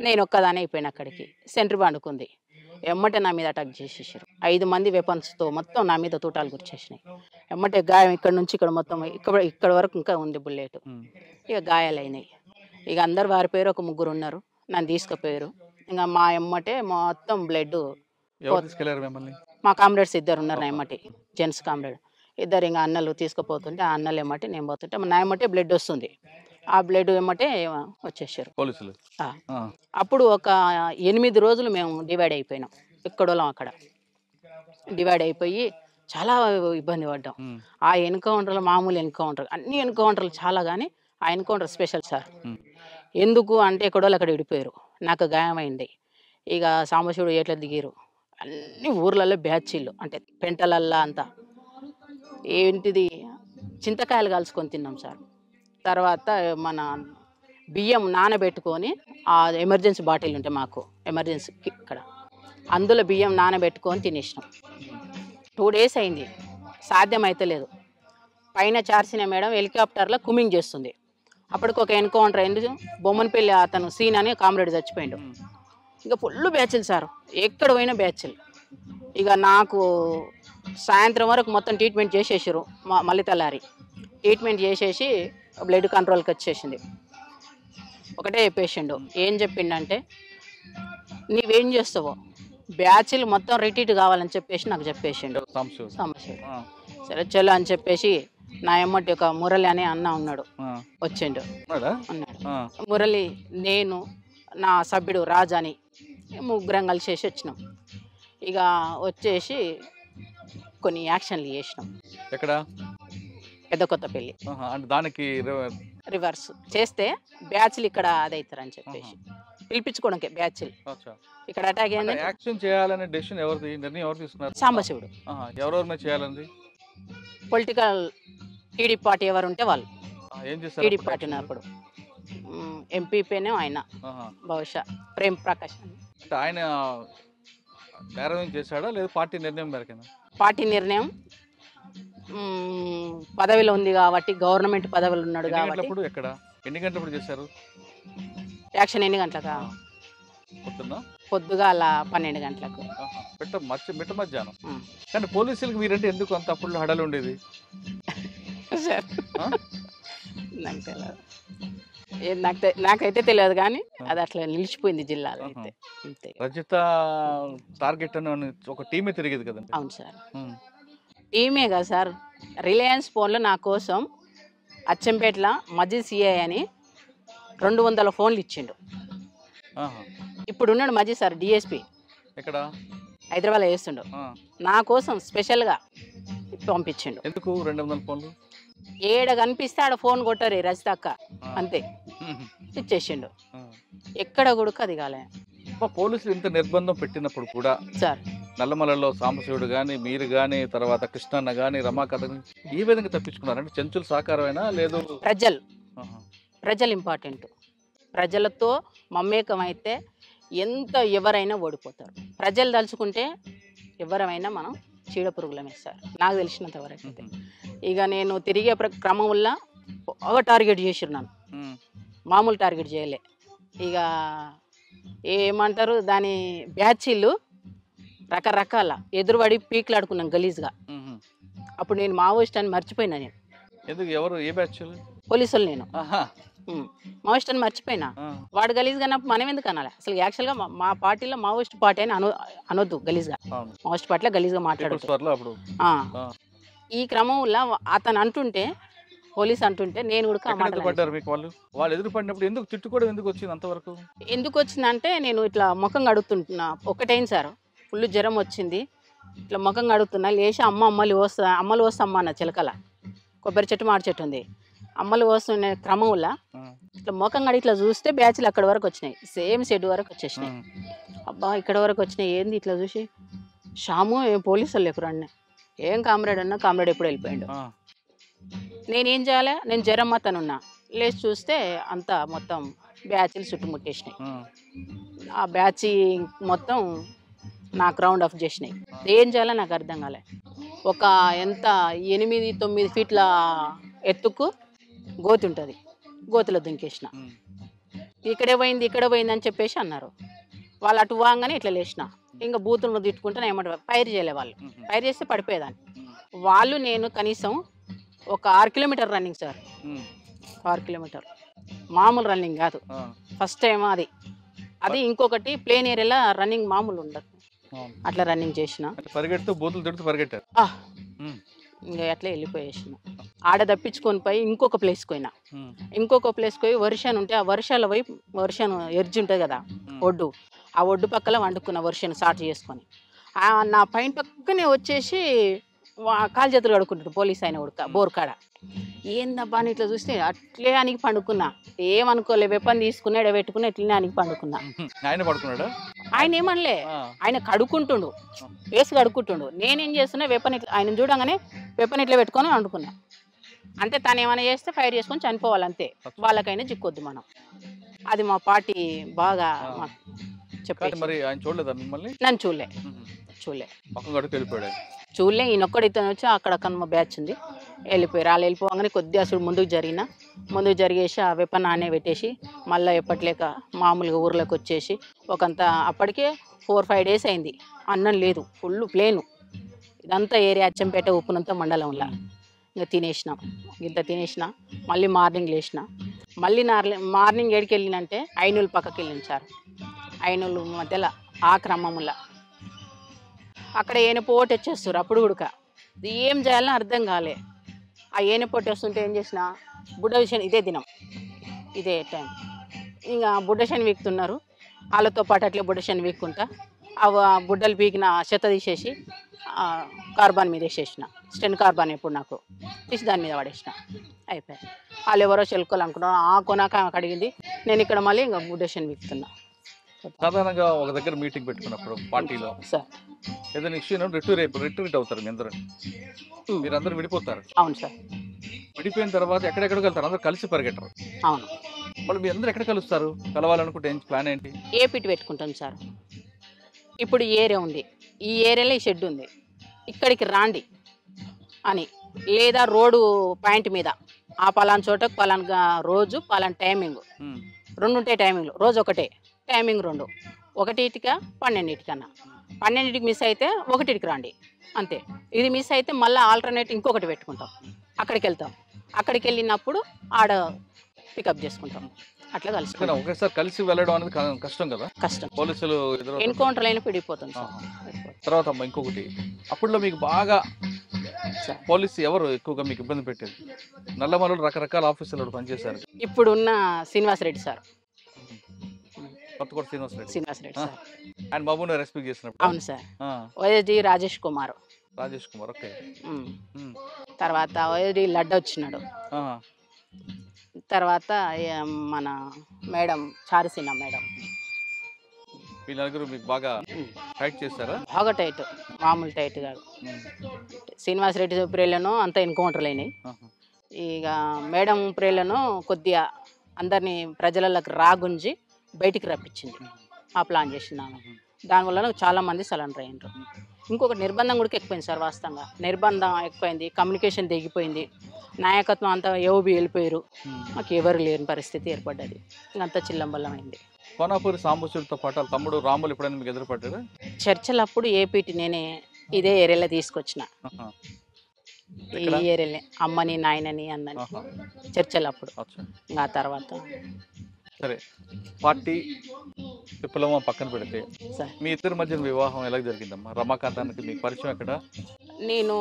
నేను ఒక్కదానే అయిపోయినా. అక్కడికి సెంట్రీ పండుకుంది. ఎమ్మటే నా మీద అటాక్ చేసేసారు. 5 మంది వెపన్స్తో మొత్తం నా మీద తూటాలు గురిచేసినాయి. ఎమ్మటే గాయం ఇక్కడ నుంచి ఇక్కడ మొత్తం ఇక్కడ వరకు ఇంకా ఉంది బుల్లెట్. ఇక గాయాలైనాయి. ఇక అందరు వారిపోయారు. ఒక 3 ఉన్నారు, నన్ను తీసుకుపోయారు. ఇంకా మా ఎమ్మటే మొత్తం బ్లడ్. మా కామ్రేడ్స్ 2 ఉన్నారు నా ఎమ్మటి, జెంట్స్ కామ్రేడ్ 2. ఇంకా అన్నలు తీసుకుపోతుంటే ఆ అన్నలు ఎమ్మటే నేను పోతుంటే నా ఎమ్మటే బ్లడ్ వస్తుంది. ఆ బ్లడ్ ఎమ్మటే వచ్చేసారు పోలీసులు. అప్పుడు ఒక 8 రోజులు మేము డివైడ్ అయిపోయినాం. ఎక్కడోళ్ళం అక్కడ డివైడ్ అయిపోయి చాలా ఇబ్బంది పడ్డాం. ఆ ఎన్కౌంటర్లు మామూలు ఎన్కౌంటర్, అన్ని ఎన్కౌంటర్లు చాలా, కానీ ఆ ఎన్కౌంటర్ స్పెషల్ సార్. ఎందుకు అంటే ఎక్కడోళ్ళు అక్కడ విడిపోయారు, నాకు గాయమైంది. ఇక సాంబశివుడు ఎట్లా దిగారు, అన్ని ఊర్లలో బ్యాచీలు, అంటే పెంటలల్లా అంతా ఏంటిది చింతకాయలు కాల్చుకొని తిన్నాం సార్. తర్వాత మన బియ్యం నానబెట్టుకొని, ఆ ఎమర్జెన్సీ బాటిల్ ఉంటే మాకు ఎమర్జెన్సీకి ఇక్కడ, అందులో బియ్యం నానబెట్టుకొని తినేసినాం. 2 డేస్ అయింది, సాధ్యం అయితే లేదు. పైన చార్సిన మేడం హెలికాప్టర్లో కుమింగ్ చేస్తుంది. అప్పటికి ఒక ఎన్కౌంటర్ అయింది. బొమ్మనపల్లి అతను సీన్ అని కామ్రేడ్ చచ్చిపోయిండు. ఇక ఫుల్ బ్యాచ్లు సార్, ఎక్కడ పోయినా బ్యాచ్లు. ఇక నాకు సాయంత్రం వరకు మొత్తం ట్రీట్మెంట్ చేసేసారు. మళ్ళీ తెల్లారి ట్రీట్మెంట్ చేసేసి బ్లడ్ కంట్రోల్కి వచ్చేసింది. ఒకటే చెప్పేసిండు. ఏం చెప్పిండంటే, నీవేం చేస్తావో బ్యాచ్లు మొత్తం రిటీట్ కావాలని చెప్పేసి నాకు చెప్పేసిండు సాంబశివుడు. సాంబశివుడు. ఆ, సరే చలో అని చెప్పేసి నా ఎమ్మటి ఒక మురళి అనే అన్న ఉన్నాడు, ఆ. వచ్చిండు. ఉన్నాడా? అన్నాడు ఆ, మురళి, నేను, నా సభ్యుడు రాజు అని ముగ్గురం కలిసేసి వచ్చినాం. ఇక వచ్చేసి కొన్ని యాక్షన్లు చేసినాం. ఎక్కడ? పెద్ద కొత్త పెళ్ళి ఆహా, అంటే దానికి రివర్స్ చేస్తే బ్యాచ్లు ఇక్కడ అదవుతారని చెప్పేసి పిలిపించుకోవడానికి బ్యాచ్లు అచ్చా. ఇక్కడ అటాక్ అంటే అయింది. యాక్షన్ చేయాలనే డెసిషన్ ఎవరిది? నిర్ణయం ఎవరు తీసుకున్నారు? సాంబశివుడు. ఆహా, ఎవరెవరి మీద చేయాలంది? పొలిటికల్ టీడీపీ పార్టీ ఎవరు ఉంటే వాళ్ళు. ఏం చేస్తారు టీడీపీ అప్పుడు పార్టీ action? ఉన్నప్పుడు ఎంపీపీనే ఆయన ఆహా. బహుశా ప్రేమ్ ప్రకాష్ అని. అంటే ఆయన నేరం చేశాడా లేదా పార్టీ నిర్ణయం మేరకేనా? పార్టీ నిర్ణయం పదవిలో ఉంది కాబట్టి, గవర్నమెంట్ పదవిలో ఉన్నాడు ఎన్ని కాబట్టి. గంటలప్పుడు ఎక్కడ ఎన్ని గంటలప్పుడు చేశారు? యాక్షన్ ఎన్ని గంటలకా? పొద్దున్న పొద్దుగాల 12 గంటలకు. ఆహా, మిట్ట మధ్యాహ్నం. ఉమ్. కానీ పోలీసులకు మీరంటే ఎందుకు అంత అప్పుడు హడలు ఉండేది? సార్ ఆ? నాకు తెలియదు, నాకైతే తెలియదు కానీ అది అట్లా నిలిచిపోయింది జిల్లాలో అయితే. అంతే. రజిత టార్గెట్ అని ఒక టీమే తిరిగేది కదండి. అవును సార్, ఉమ్. టీమే కదా సార్. రిలయన్స్ ఫోన్లో నా కోసం అచ్చంపేటలో మజీద్ సిఐ అని 200 ఫోన్లు ఇచ్చిండు. ఆహా. ఇప్పుడు ఉన్నాడు మజీద్ సార్, డిఎస్పి ఎక్కడ? హైదరాబాద్లో చేస్తుండు. ఆ. నా కోసం స్పెషల్గా పంపించిండు. ఎందుకు 200 ఫోన్లు? ఏడ కనిపిస్తే ఆడ ఫోన్ కొట్టరు రజిత అక్క, ఆ. అంతే ఉహు. ఇచ్చేసిండు. ఆ. ఎక్కడ కూడా అది కాలే అబ్బా, పోలీసులు ఇంత నిర్బంధం పెట్టినప్పుడు కూడా సార్. నల్లమలలో సాంబశివుడు కానీ మీరు కానీ తర్వాత కృష్ణన్న కానీ రమాకథ గాని ఈ విధంగా తప్పించుకున్నారు? అంటే చెంచుల సహకారమైనా లేదు? ప్రజలు ప్రజలు ఇంపార్టెంట్. ప్రజలతో మమేకం అయితే ఎవరైనా ఓడిపోతారు. ప్రజలు తలుచుకుంటే ఎవరైనా మనం చీడ పురుగులమే సార్, నాకు తెలిసినంత వరకు అయితే. ఇక నేను తిరిగే క్రమం వల్ల బాగా టార్గెట్ చేసిన్నాను, మామూలు టార్గెట్ చేయలే. ఇక ఏమంటారు దాని బ్యాచీలు రకరకాల ఎదురుబడి పీకులాడుకున్నాం గలీజ్గా. అప్పుడు నేను మావోయిస్ట్ అని మర్చిపోయినా. నేను ఎందుకు? ఎవరు? ఏ బ్యాచ్? పోలీసులు. నేను మావోయిస్ట్ అని మర్చిపోయినా. వాడు గలీజ్గా అన్నప్పుడు మనం ఎందుకు అనాలి? అసలు యాక్చువల్గా మా పార్టీలో మావోయిస్ట్ పార్టీ అని అనొద్దు గలీజ్గా. మావోయిస్ట్ పార్టీలో గలీజ్గా మాట్లాడదు. ఈ క్రమంలో అతను అంటుంటే, పోలీస్ అంటుంటే నేను కూడా వాళ్ళు ఎదురు పడినప్పుడు ఎందుకు తిట్టుకోవడం ఎందుకు వచ్చింది అంతవరకు? ఎందుకు వచ్చిందంటే నేను ఇట్లా ముఖం కడుగుతుంటున్నా. ఒకటైంది సార్, ఫుల్ జ్వరం వచ్చింది. ఇట్లా ముఖం కడుగుతున్నా, లేచి అమ్మలు వస్తా అమ్మ అన్న చిలకల కొబ్బరి చెట్టు మాడి చెట్టు ఉంది. అమ్మలు వస్తున్న క్రమంలో ఇట్లా ముఖం కడిగి ఇట్లా చూస్తే బ్యాచ్లు అక్కడి వరకు వచ్చినాయి, సేమ్ షెడ్ వరకు వచ్చేసినాయి. అబ్బా ఇక్కడ వరకు వచ్చినాయి ఏంది ఇట్లా చూసి, షాము ఏం పోలీసులు లేకురా అన్న. ఏం కామ్రేడ్ అన్నా, కామ్రేడ్ ఎప్పుడు వెళ్ళిపోయాడు. నేనేం చేయాలి? నేను జ్వరం మాత్రం ఉన్నా. లేచి చూస్తే అంతా మొత్తం బ్యాచ్లు చుట్టుముట్టేసినాయి. ఆ బ్యాచ్ మొత్తం నాకు రౌండ్ ఆఫ్ చేసినాయి. ఏం చేయాలో నాకు అర్థం కాలే. ఒక ఎంత 8-9 ఫీట్ల ఎత్తుకు గోతి ఉంటుంది, గోతిలో దుంకేసిన. ఇక్కడ పోయింది అని చెప్పేసి అన్నారు. వాళ్ళు అటు వాగానే ఇట్లా లేచిన. ఇంకా బూతులను తిట్టుకుంటే ఏమంటారు, ఫైర్ చేయలే వాళ్ళు. ఫైర్ చేస్తే పడిపోయేదాన్ని. వాళ్ళు నేను కనీసం ఒక 6 కిలోమీటర్ రన్నింగ్ సార్. 6 కిలోమీటర్ మామూలు రన్నింగ్ కాదు. ఫస్ట్ టైం అది ఇంకొకటి ప్లేన్ ఏరియాలో రన్నింగ్ మామూలు ఉండదు. అట్లా రన్నింగ్ చేసిన. పరిగెడుతూ బూతులు తిడుతూ పరిగెట్టారు. ఇంకా అట్లా వెళ్ళిపోయేసిన. ఆడ తప్పించుకొని పోయి ఇంకొక ప్లేస్కి పోయి వర్షాన్ని ఉంటే, ఆ వర్షాల వైపు వర్షాన్ని ఎర్జి ఉంటుంది కదా ఒడ్డు, ఆ ఒడ్డు పక్కల వండుకున్న వర్షాన్ని స్టార్ట్ చేసుకొని నా పైన పక్కనే వచ్చేసి కాలు చేతులు కడుక్కుంటాడు పోలీస్ ఆయన ఉడక బోర్కాడ. ఏందబ్బా అని ఇట్లా చూస్తే అట్లే అనికి పండుకున్నా. ఏమనుకోలే, వెపన్ తీసుకుని ఎడబెట్టుకుని ఎట్లనే అనికి పండుకున్నా. ఆయన ఏమనలే, ఆయన కడుక్కుంటుండు, వేసి కడుక్కుంటుండు. నేనేం చేస్తున్నా, వెపన్ ఇట్లా ఆయన చూడంగానే వెపన్ ఇట్లా పెట్టుకొని వండుకున్నా. అంటే తను ఏమైనా చేస్తే ఫైర్ చేసుకొని చనిపోవాలంతే, వాళ్ళకైనా చిక్కొద్దు మనం. అది మా పార్టీ బాగా చెప్పేసి. నన్ను చూడలే. ఈయనొక్కడితో వచ్చి అక్కడ కనుమ బ్యాచ్ ఉంది, వెళ్ళిపోయారు. వాళ్ళు వెళ్ళిపోగానే కొద్దిగా అసలు ముందుకు జరిగేసి ఆ వెపన్ ఆనే పెట్టేసి మళ్ళీ ఎప్పట్లేక మామూలుగా ఊర్లోకి వచ్చేసి ఒకంత అప్పటికే 4-5 డేస్ అయింది. అన్నం లేదు, ఫుల్ ప్లేను. ఇదంతా ఏరియా అచ్చంపేట ఉప్పునంత మండలంలో. ఇంకా తినేసిన మళ్ళీ మార్నింగ్ లేచిన. మళ్ళీ మార్నింగ్ 7కి వెళ్ళినంటే ఐనూలు పక్కకి వెళ్ళింది సార్. ఐనూలు మధ్యలో ఆ క్రమంలో అక్కడ ఏనపోటు వచ్చేస్తారు. అప్పుడు కూడా ఏం చేయాలని అర్థం కాలే. ఆ ఏనపోటు వస్తుంటే ఏం చేసిన బుడ్డ విషయం ఇదే దినం ఇదే టైం ఇంకా బుడ్డశని వీక్తున్నారు. వాళ్ళతో పాటు అట్లే బుడ్డశని వీక్కుంటా ఆ బుడ్డలు పీకిన చెత్త తీసేసి కార్బాన్ మీద వేసేసిన. స్టెన్ కార్బాన్ ఎప్పుడు నాకు తీసి దాని మీద పడేసిన. అయిపోయాయి. వాళ్ళు ఎవరో చెలుకోవాలి అనుకున్నారు. ఆ కొనాక అడిగింది. నేను ఇక్కడ మళ్ళీ ఇంకా బుడ్డశని వీక్తున్నా. సాధారణంగా ఒక దగ్గర మీటింగ్ పెట్టుకున్నప్పుడు పార్టీలో సార్ ఏదైనా ఇష్యూ రిట్రీట్ అవుతారు. మీ అందరూ మీరందరూ విడిపోతారు. అవును సార్. విడిపోయిన తర్వాత ఎక్కడెక్కడికి వెళ్తారు? అందరూ కలిసి పరిగెట్టరు. అవును. వాళ్ళు మీ అందరూ ఎక్కడ కలుస్తారు? కలవాలనుకుంటే ఏం ప్లాన్ ఏంటి? ఏ పిట్ పెట్టుకుంటాం సార్. ఇప్పుడు ఈ ఏరియా ఉంది, ఈ ఏరియాలో ఈ షెడ్ ఉంది, ఇక్కడికి రాండి అని, లేదా రోడ్డు పాయింట్ మీద ఆ పలానా చోటకు పలానా రోజు పలానా టైమింగ్ 2 ఉంటాయి. టైమింగ్లు రోజు ఒకటే టైమింగ్ 2, 1టికా 12టికన్నా. 12టికి మిస్ అయితే 1టికి రండి అంతే. ఇది మిస్ అయితే మళ్ళీ ఆల్టర్నేట్ ఇంకొకటి పెట్టుకుంటాం. అక్కడికి వెళ్తాం. అక్కడికి వెళ్ళినప్పుడు ఆడ పికప్ చేసుకుంటాం. అట్లా కలిసి ఒకేసారి కలిసి వెళ్ళడం అనేది కష్టం కదా. కష్టం. పోలీసులు ఎన్కౌంటర్ అయినా పిడిపోతుంది సార్. తర్వాత ఇంకొకటి, అప్పుడులో మీకు బాగా పోలీసు ఎవరు ఎక్కువగా మీకు ఇబ్బంది పెట్టేది? నల్లమలలో రకరకాల ఆఫీసులు పనిచేశారు. ఇప్పుడున్న శ్రీనివాసరెడ్డి సార్. కొత్తకోట శ్రీనివాసరెడ్డి సార్. ఆయన బాబుని రెస్పెక్ట్ చేసినప్పుడు. అవును సార్. వైఎస్డి రాజేష్ కుమార్. ఓకే. తర్వాత వైఎస్డి లడ్డు వచ్చినాడు. తర్వాత మన మేడం చారుసీన మేడం. ఈ నలుగురు మీకు బాగా టైట్ చేస్తారా? బాగా టైట్, మామూలు టైట్ కాదు. శ్రీనివాసరెడ్డి ప్రేలను అంతా ఎన్కౌంటర్లు అయినాయి. ఇక మేడం ప్రేలను కొద్దిగా అందరినీ ప్రజలకు రాగుంజి బయటికి రప్పించింది. ఆ ప్లాన్ చేసినాము. దానివల్ల చాలామంది సరెండర్ అయ్యారు. ఇంకొకటి నిర్బంధం కూడా ఎక్కువైంది సార్. వాస్తవంగా నిర్బంధం ఎక్కువైంది, కమ్యూనికేషన్ తెగిపోయింది, నాయకత్వం అంతా ఏఓబి వెళ్ళిపోయారు. మాకు ఎవరు లేని పరిస్థితి ఏర్పడ్డది. ఇంకంతా చిల్లంబల్లమైంది. కోనాపూరి సాంబశివుడితో పాటు తమ్ముడు రాములు ఎప్పుడైనా మీకు ఎదురుపడ్డాడు? చర్చలప్పుడు ఏపీటీ నేనే ఇదే ఏరియాలో తీసుకొచ్చిన. ఈ ఏరియాలో అమ్మని నాయనని అన్నని చర్చలప్పుడు. ఆ తర్వాత సరే, పార్టీ విప్లవం పక్కన పెడితే మీ ఇద్దరి మధ్య వివాహం ఎలా జరిగిందమ్మా? రమాకాంతానికి మీకు పరిచయం ఎక్కడ? నేను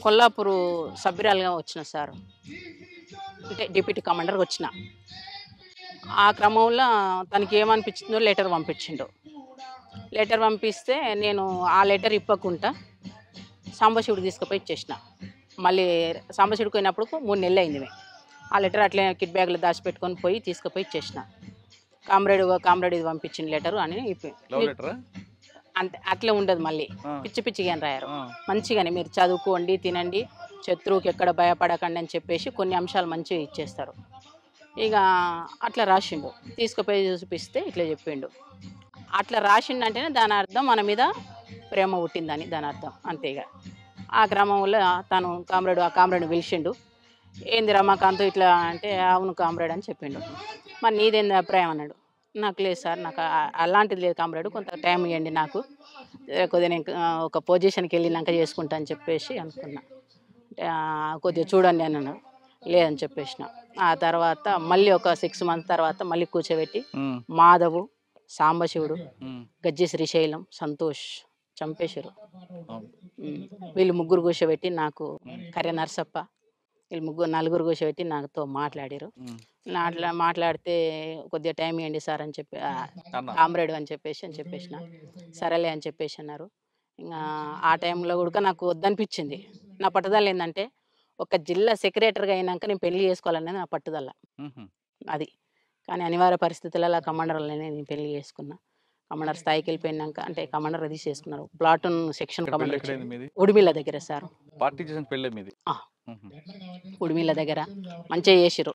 కొల్లాపూరు సభ్యురాలుగా వచ్చిన సార్. అంటే డిప్యూటీ కమాండర్గా వచ్చిన. ఆ క్రమంలో తనకి ఏమనిపించిందో లెటర్ పంపించిండు. లెటర్ పంపిస్తే నేను ఆ లెటర్ ఇప్పకుండా సాంబశివుడికి తీసుకుపోయి ఇచ్చేసిన. మళ్ళీ సాంబశివుడికి పోయినప్పుడు 3 నెలలు అయింది. ఆ లెటర్ అట్లే కిట్ బ్యాగ్లో దాచిపెట్టుకొని పోయి తీసుకుపోయి ఇచ్చేసిన. కామ్రేడ్ ఇది పంపించిన లెటరు అని అంతే. అట్లే ఉండదు, మళ్ళీ పిచ్చి పిచ్చిగా రాయారు. మంచిగానే మీరు చదువుకోండి, తినండి, శత్రువుకి ఎక్కడ భయపడకండి అని చెప్పేసి కొన్ని అంశాలు మంచిగా ఇచ్చేస్తారు. ఇక అట్లా రాసిండు. తీసుకుపోయి చూపిస్తే ఇట్లా చెప్పిండు. అట్లా రాసిండంటేనే దాని అర్థం మన మీద ప్రేమ పుట్టిందని దాని అర్థం. అంతేగా. ఆ క్రమంలో తను ఆ కామ్రేడ్ పిలిచిండు. ఏంది రమాకాంత్ ఇట్లా అంటే, అవును కామ్రేడ్ అని చెప్పిండు. మరి నీదేంది అభిప్రాయం అన్నాడు. నాకు లేదు సార్, నాకు అలాంటిది లేదు కామ్రేడ్, కొంత టైం ఇవ్వండి నాకు, కొద్దిగా నేను ఒక పొజిషన్కి వెళ్ళినాక చేసుకుంటా అని చెప్పేసి అనుకున్నా. కొద్దిగా చూడండి అని అన్నాడు. లేదని చెప్పేసిన. ఆ తర్వాత మళ్ళీ ఒక 6 months తర్వాత మళ్ళీ కూర్చోబెట్టి మాధవు, సాంబశివుడు, గజ్జి శ్రీశైలం, సంతోష్ చంపేశారు. వీళ్ళు 3 కూర్చోబెట్టి నాకు కర్య నరసప్ప, వీళ్ళు 4 కూర్చోబెట్టి నాతో మాట్లాడారు. మాట్లాడితే కొద్దిగా టైం ఇవ్వండి సార్ అని చెప్పి, కామ్రేడ్ అని చెప్పేసిన. సరేలే అని చెప్పేసి అన్నారు. ఇంకా ఆ టైంలో కూడా నాకు వద్దనిపించింది. నా పట్టుదల ఏంటంటే ఒక జిల్లా సెక్రటరీగా అయినాక నేను పెళ్లి చేసుకోవాలనేది నా పట్టుదల అది. కానీ అనివార్య పరిస్థితులలో కమాండర్లనే నేను పెళ్లి చేసుకున్నా. కమాండర్ స్థాయికి వెళ్ళిపోయినాక, అంటే కమాండర్ అది చేసుకున్నారు. ప్లాటూన్ సెక్షన్ కమాండర్ ఉడిమిల్ల దగ్గర సార్. ఉడిమిల్ల దగ్గర మంచిగా చేసిరు.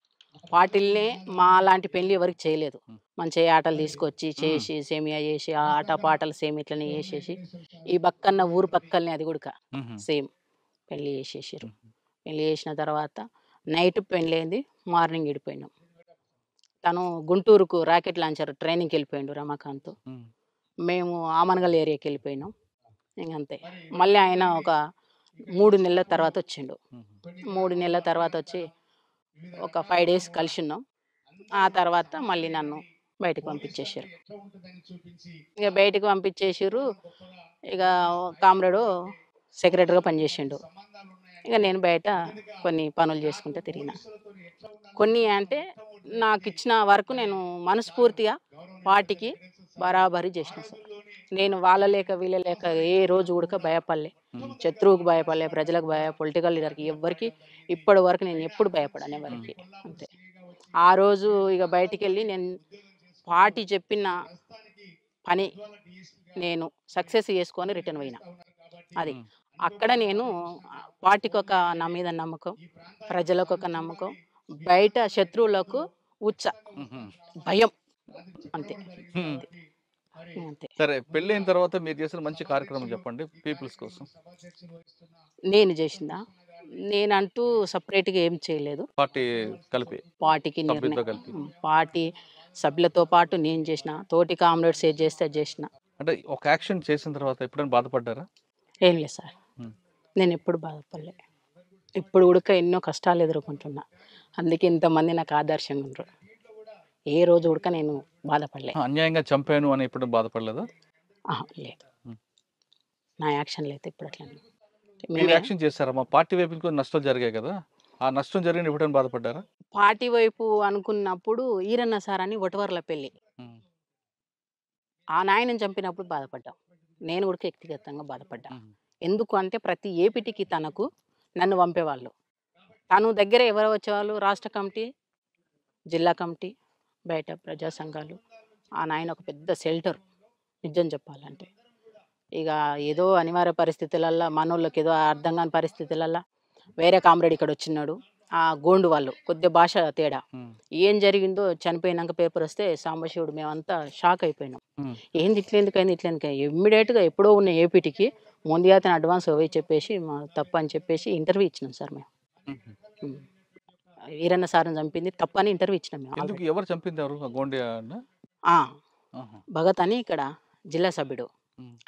పార్టీలనే మా లాంటి పెళ్లి ఎవరికి చేయలేదు. మంచిగా ఆటలు తీసుకొచ్చి చేసి సేమియా చేసి ఆట పాటలు సేమ్ ఇట్లనే చేసేసి, ఈ పక్కన్న ఊరు పక్కనే అది కూడా సేమ్ పెళ్లి చేసేసారు. పెళ్లి చేసిన తర్వాత నైట్ పెళ్ళైంది, మార్నింగ్ విడిపోయినాం. తను గుంటూరుకు రాకెట్ లాంచర్ ట్రైనింగ్కి వెళ్ళిపోయిండు రమాకాంత్. మేము ఆమనగల్ ఏరియాకి వెళ్ళిపోయినాం. ఇంకంతే. మళ్ళీ ఆయన ఒక 3 నెలల తర్వాత వచ్చిండు. 3 నెలల తర్వాత వచ్చి ఒక 5 days కలిసి ఉన్నాం. ఆ తర్వాత మళ్ళీ నన్ను బయటకు పంపించేసారు. ఇక బయటకు పంపించేసారు. ఇక కామ్రేడు సెక్రటరీగా పనిచేసిండు. ఇక నేను బయట కొన్ని పనులు చేసుకుంటూ తిరిగిన. కొన్ని అంటే నాకు ఇచ్చిన వరకు నేను మనస్ఫూర్తిగా వాటికి బరాబరి చేసిన సార్. నేను వాళ్ళ లేక వీళ్ళ లేక ఏ రోజు కూడా భయపడలే, శత్రువుకు భయపడలే, ప్రజలకు పొలిటికల్ లీడర్కి ఎవ్వరికి ఇప్పటి వరకు నేను ఎప్పుడు భయపడను ఎవరికి. అంతే. ఆ రోజు ఇక బయటికి వెళ్ళి నేను పార్టీ చెప్పిన పని నేను సక్సెస్ చేసుకొని రిటర్న్ పోయినా. అది అక్కడ నేను పార్టీకి ఒక నా మీద నమ్మకం, ప్రజలకు ఒక నమ్మకం, బయట శత్రువులకు ఉచ్చ భయం. అంతే. అంతే. సరే, పెళ్ళైన తర్వాత మీరు చేసిన మంచి కార్యక్రమం చెప్పండి పీపుల్స్ కోసం. నేను చేసిందా? నేనంటూ సపరేట్గా ఏం చేయలేదు. పార్టీ కలిపి పార్టీకి సభ్యులతో కలిపి పార్టీ సభ్యులతో పాటు నేను చేసిన, తోటి కామ్రేడ్స్ ఏది చేస్తే అది చేసిన. అంటే ఒక యాక్షన్ చేసిన తర్వాత ఎప్పుడైనా బాధపడ్డారా? ఏం లేదు సార్, నేను ఎప్పుడు బాధపడలే. ఇప్పుడు కూడా ఎన్నో కష్టాలు ఎదుర్కొంటున్నా. అందుకే ఇంతమంది నాకు ఆదర్శంగా ఉంటారు. ఏ రోజు కూడా నేను బాధపడలే. అన్యాయంగా చంపాను అని ఎప్పుడు బాధపడలేదా? లేదు, నా యాక్షన్లు అయితే ఇప్పుడు అట్లా. మీరు యాక్షన్ చేశారా? మా పార్టీ వైపు నుంచి నష్టం జరిగాయి కదా, ఆ నష్టం జరిగిన ఎప్పుడైనా బాధపడ్డారా? పార్టీ వైపు అనుకున్నప్పుడు ఈరన్న సార్ అని ఒటవర్ల పెళ్ళి ఆ నాయనని చంపినప్పుడు బాధపడ్డాం. నేను కూడా వ్యక్తిగతంగా బాధపడ్డా. ఎందుకు అంటే ప్రతి ఏపీటీకి తనకు నన్ను పంపేవాళ్ళు. తను దగ్గర ఎవరు వచ్చేవాళ్ళు? రాష్ట్ర కమిటీ, జిల్లా కమిటీ, బయట ప్రజా సంఘాలు. ఆ నాయన ఒక పెద్ద షెల్టర్ నిజం చెప్పాలంటే. ఇక ఏదో అనివార్య పరిస్థితులల్లో మనోళ్ళకి ఏదో అర్థం కాని పరిస్థితులల్లో వేరే కామ్రేడ్ ఇక్కడ వచ్చినాడు. ఆ గోండు వాళ్ళు కొద్దిగా భాష తేడా. ఏం జరిగిందో చనిపోయినాక పేపర్ వస్తే సాంబశివుడు మేమంతా షాక్ అయిపోయినాం. ఏంది ఇట్లేందుకైంది ఇట్లేందుకైంది. ఇమ్మీడియట్గా ఎప్పుడో ఉన్న ఏపీటీకి ముందుగా అతను అడ్వాన్స్ పోయి చెప్పేసి మా తప్పు అని చెప్పేసి ఇంటర్వ్యూ ఇచ్చినాం సార్ మేము. ఈరన్న సార్ని చంపింది తప్పని ఇంటర్వ్యూ ఇచ్చినాం మేము. ఎవరు చంపింది? భగత్ అని ఇక్కడ జిల్లా సభ్యుడు,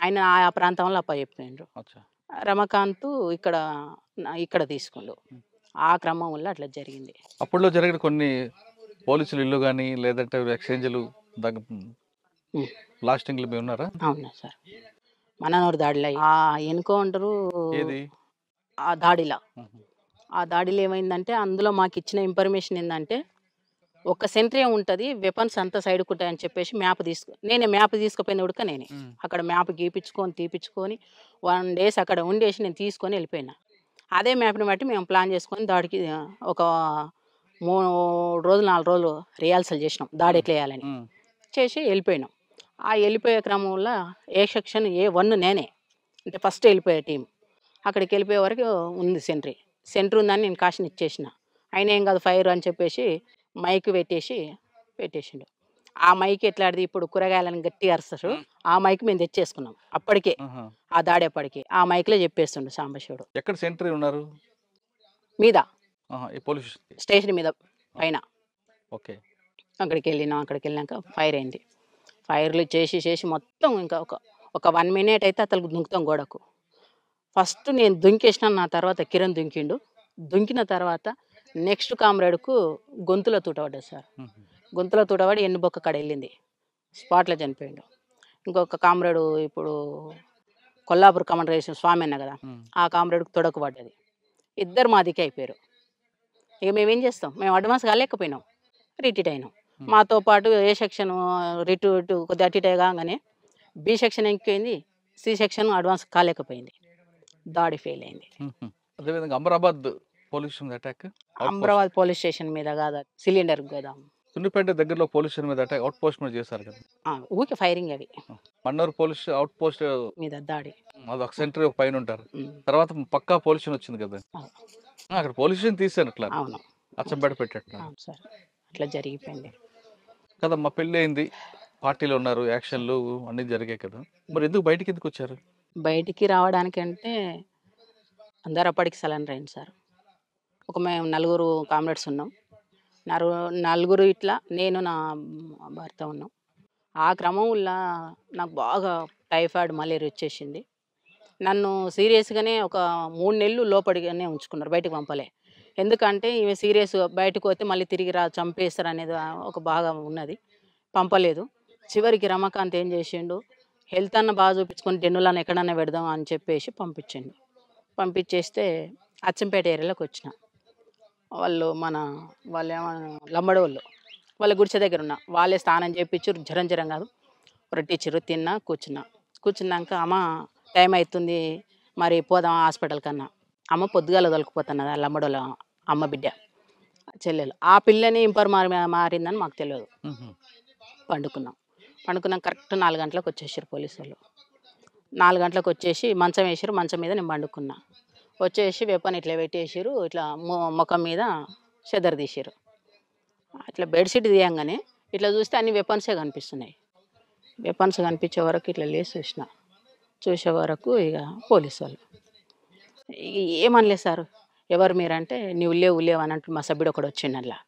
ఆయన ఆ ప్రాంతంలో అప్ప చెప్పిండ్రు. రమకాంత్ ఇక్కడ తీసుకుండు. ఆ క్రమం వల్ల అట్లా జరిగింది. అప్పట్లో జరిగిన కొన్ని పోలీసులు ఇల్లు కానీ లేదంటే ఎక్స్చేంజ్లు బ్లాస్టింగ్లు మీ ఉన్నారా? అవునా సార్, మననూరు దాడిలో ఆ ఎన్కౌంటరు ఆ దాడిలో ఏమైందంటే అందులో మాకు ఇచ్చిన ఇన్ఫర్మేషన్ ఏంటంటే ఒక సెంట్రీ ఉంటుంది, వెపన్స్ అంతా సైడ్కు ఉంటాయని చెప్పేసి నేనే మ్యాప్ తీసుకుపోయిన ఉడక నేనే అక్కడ మ్యాప్ తీపించుకొని 1 days అక్కడ ఉండేసి నేను తీసుకొని వెళ్ళిపోయినా. అదే మ్యాప్ని బట్టి మేము ప్లాన్ చేసుకొని దాడికి ఒక 3 రోజులు 4 రోజులు రిహార్సల్ చేసినాం దాడి ఎట్లా వేయాలని చేసి వెళ్ళిపోయినాం. ఆ వెళ్ళిపోయే క్రమంలో ఏ సెక్షన్ A1 నేనే, అంటే ఫస్ట్ వెళ్ళిపోయే టీం. అక్కడికి వెళ్ళిపోయే వరకు ఉంది సెంటర్ ఉందని నేను కాషన్ ఇచ్చేసిన. ఆయన ఏం కాదు ఫైర్ అని చెప్పేసి మైక్ పెట్టేసిండు. ఆ మైక్ ఎట్లాంటిది ఇప్పుడు కూరగాయలను గట్టి అరుస్తారు, ఆ మైక్ మేము తెచ్చేసుకున్నాం అప్పటికే. ఆ దాడేపడికి ఆ మైక్లో చెప్పేస్తుండు సాంబశివుడు. ఎక్కడ సెంట్రీ ఉన్నారు? మీద పోలీస్ స్టేషన్ మీద పైన. ఓకే. అక్కడికి వెళ్ళాక ఫైర్ అయింది. ఫైర్లు చేసి మొత్తం ఇంకా ఒక 1 minute అయితే అతను దుంకుతాం గోడకు. ఫస్ట్ నేను దుంకేసిన, నా తర్వాత కిరణ్ దుంకిన తర్వాత నెక్స్ట్ కామ్రేడ్కు గొంతులో తూటపడ్డది సార్. గొంతులో తూటపడి ఎన్నుబొక్క కాడ వెళ్ళింది, స్పాట్లో చనిపోయిండు. ఇంకొక కామ్రేడు ఇప్పుడు కొల్లాపూర్ కమాండర్ వేసిన స్వామి అన్న కదా, ఆ కామ్రేడ్కు తొడకు పడ్డది. ఇద్దరు మాదికే అయిపోయారు. ఇక మేమేం చేస్తాం, మేము అడ్వాన్స్ కాలేకపోయినాం, రిటీట్ అయినాం. మాతో పాటు ఏ సెక్షన్ రిటూట్ కొద్దిగా అటు ఇటు కాగానే B సెక్షన్ ఎక్కిపోయింది, C సెక్షన్ అడ్వాన్స్ కాలేకపోయింది. దాడి ఫెయిల్ అయింది. అదేవిధంగా అమరాబాద్ పోలీస్ స్టేషన్ మీద కాదు, సిలిండర్ గోదాం సున్నిపేట దగ్గరలో పోలీస్ స్టేషన్ మీద అటాక్ అవుట్ పోస్ట్ మీద చేశారు కదా, ఊకే ఫైరింగ్. అవి మన్నూరు పోలీస్ అవుట్ పోస్ట్ మీద దాడి, అది ఒక సెంటర్ పైన ఉంటారు. తర్వాత పక్కా పోలీస్ స్టేషన్ వచ్చింది కదా, అక్కడ పోలీస్ స్టేషన్ తీసాను అట్లా. అవును, అచ్చంపేట పెట్టేట్లా సార్, అట్లా జరిగిపోయింది కదా. మా పెళ్ళి అయింది, పార్టీలో ఉన్నారు, యాక్షన్లు అన్నీ జరిగాయి కదా, మరి ఎందుకు వచ్చారు? బయటికి రావడానికంటే అందరు అప్పటికి సలెండర్ అయింది సార్. మేము 4 కామ్రేడ్స్ ఉన్నాం, 4 ఇట్లా నేను నా భర్త ఉన్నాం. ఆ క్రమంలో నాకు బాగా టైఫాయిడ్ మలేరియా వచ్చేసింది. నన్ను సీరియస్గానే ఒక 3 నెలలు లోపడిగానే ఉంచుకున్నారు, బయటకు పంపలే. ఎందుకంటే ఈమె సీరియస్ బయటకు పోతే మళ్ళీ తిరిగి చంపేస్తారు అనేది ఒక బాగా ఉన్నది. పంపలేదు. చివరికి రమాకాంత్ ఏం చేసిండు, హెల్త్ అన్న బాగా చూపించుకొని డెన్నులను ఎక్కడన్నా పెడదాం అని చెప్పేసి పంపించిండు. పంపించేస్తే అచ్చంపేట ఏరియాలోకి వచ్చిన. వాళ్ళు లంబడోళ్ళు వాళ్ళ గుడిసె దగ్గర ఉన్న వాళ్ళే స్నానం చేయించారు. జ్వరం కాదు, రొట్టిచ్చిర్రు, తిన్నా, కూర్చున్నాక అమ్మ టైం అవుతుంది మరి పోదాం హాస్పిటల్ కన్నా. అమ్మ పొద్దుగాల తొలకపోతున్నది, ఆ లంబడోళ్ళ అమ్మ బిడ్డ చెల్లెలు. ఆ పిల్లని మారిందని మాకు తెలియదు. పండుకున్నాం కరెక్ట్ 4 గంటలకు వచ్చేసారు పోలీసు వాళ్ళు. 4 గంటలకు వచ్చేసి మంచం వేసారు. మంచం మీద నేను పండుకున్నా. వచ్చేసి వెపన్ ఇట్లా పెట్టేసారు, ఇట్లా ముఖం మీద చెదర్ తీసారు. ఇట్లా బెడ్షీట్ తీయంగానే ఇట్లా చూస్తే అన్ని వెపన్సే కనిపిస్తున్నాయి. వెపన్స్ కనిపించే వరకు ఇట్లా లేచి చూసే వరకు ఇక పోలీసు వాళ్ళు ఏమనలేదు సార్. ఎవరు మీరంటే నువ్వు లేవు అని అంటూ మా సభ్యుడు ఒకడు వచ్చిండు. అట్లా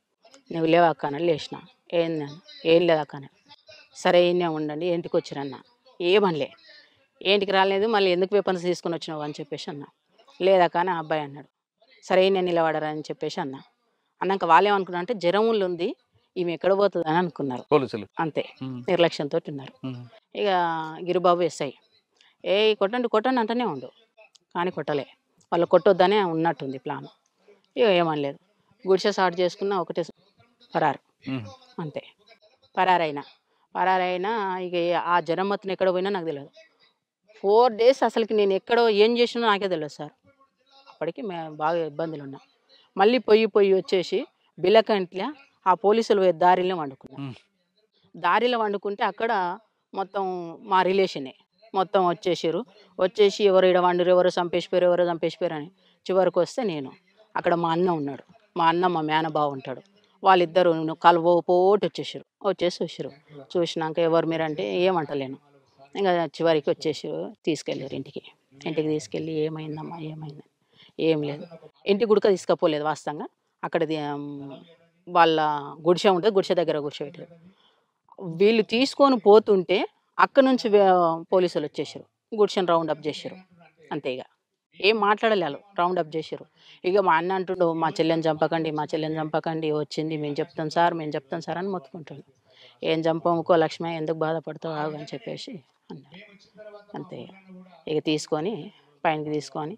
నువ్వు లేవు అక్క అని లేచిన. ఏం లేదు అక్క అని. సరే ఈయనే ఉండండి, ఇంటికి వచ్చిరన్న. ఏమనలే, ఏంటికి రాలేదు, మళ్ళీ ఎందుకు వెపన్స్ తీసుకుని వచ్చినావు అని చెప్పేసి అన్న. లేదక్క అని అబ్బాయి అన్నాడు. సరే ఈయన నిలబడరా అని చెప్పేసి అన్నాక వాళ్ళు ఏమనుకున్నా అంటే జ్వరం ఉంది, ఈమె ఎక్కడ పోతుంది అని అనుకున్నారు పోలీసులు. అంతే, నిర్లక్ష్యంతో ఉన్నారు. ఇక గిరిబాబు ఎస్ఐ కొట్టండి అంటూనే ఉండు, కానీ కొట్టలే. వాళ్ళు కొట్టొద్దనే ఉన్నట్టుంది ప్లాన్. ఇక ఏమనలేదు, గుడిసె స్టార్ట్ చేసుకున్న ఒకటే పరారు, అంతే. పరారైనా ఇక ఆ జ్వరం మొత్తం ఎక్కడ పోయినా నాకు తెలియదు. 4 days అసలుకి నేను ఎక్కడో ఏం చేసినా నాకే తెలియదు సార్. అప్పటికి మేము బాగా ఇబ్బందులు ఉన్నాం. మళ్ళీ పొయ్యి వచ్చేసి బిల్లకంట్ల ఆ పోలీసులు దారిలో వండుకుంటే అక్కడ మొత్తం మా రిలేషనే మొత్తం వచ్చేసి ఎవరు ఇక్కడ వండరు, ఎవరు చంపేసిపోయారు అని. చివరికి వస్తే నేను అక్కడ మా అన్న ఉన్నాడు, మా మేనబావ ఉంటాడు. వాళ్ళిద్దరు పోటు వచ్చేసారు. చూసినాక ఎవరు మీరంటే ఏమంటలేను. ఇంకా చివరికి తీసుకెళ్ళారు ఇంటికి తీసుకెళ్ళి ఏమైందమ్మా ఏమైందని. ఏం లేదు, ఇంటి గుడిక తీసుకుపోలేదు వాస్తవంగా. అక్కడ వాళ్ళ గుడిసె ఉంటుంది, గుడిసె దగ్గర కూర్చోబెట్టారు. వీళ్ళు తీసుకొని పోతుంటే అక్కడ నుంచి పోలీసులు వచ్చేసారు, గుడిసెని రౌండప్ చేశారు. అంతే, ఇక ఏం మాట్లాడలేదు, రౌండప్ చేశారు. ఇక మా అన్న అంటుండు, మా చెల్లెని చంపకండి, వచ్చింది మేము చెప్తాం సార్ అని మొత్తుకుంటాడు. ఏం చంపముకో లక్ష్మి, ఎందుకు బాధపడతావు ఆగు అని చెప్పేసి అన్నారు. అంతే, ఇక తీసుకొని పైనకి తీసుకొని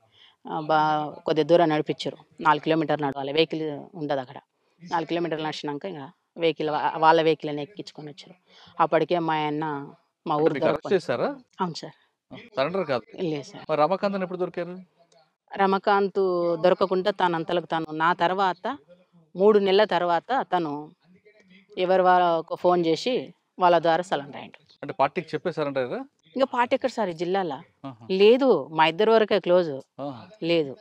కొద్ది దూరం నడిపించారు. 4 కిలోమీటర్లు నడవాలి, వెహికల్ ఉండదు అక్కడ. 4 కిలోమీటర్లు నడిచినాక ఇంకా వాళ్ళ వెహికల్ అని ఎక్కించుకొని వచ్చారు. అప్పటికే మా అన్న మా ఊరు చేశారా? అవును సార్. సరెండర్ కాదు? లేదు సార్. రమాకాంత్ ఎప్పుడు దొరికారు? రమాకాంత్ దొరకకుండా తనంతలకు నా తర్వాత 3 నెలల తర్వాత తను వాళ్ళకు ఫోన్ చేసి వాళ్ళ ద్వారా సరెండర్ అయ్యాడు. అంటే పార్టీకి చెప్పేసారంట. ఇంకా పార్టీ ఎక్కడ సార్ ఈ జిల్లాలో లేదు, మా ఇద్దరు వరకే క్లోజ్ లేదు,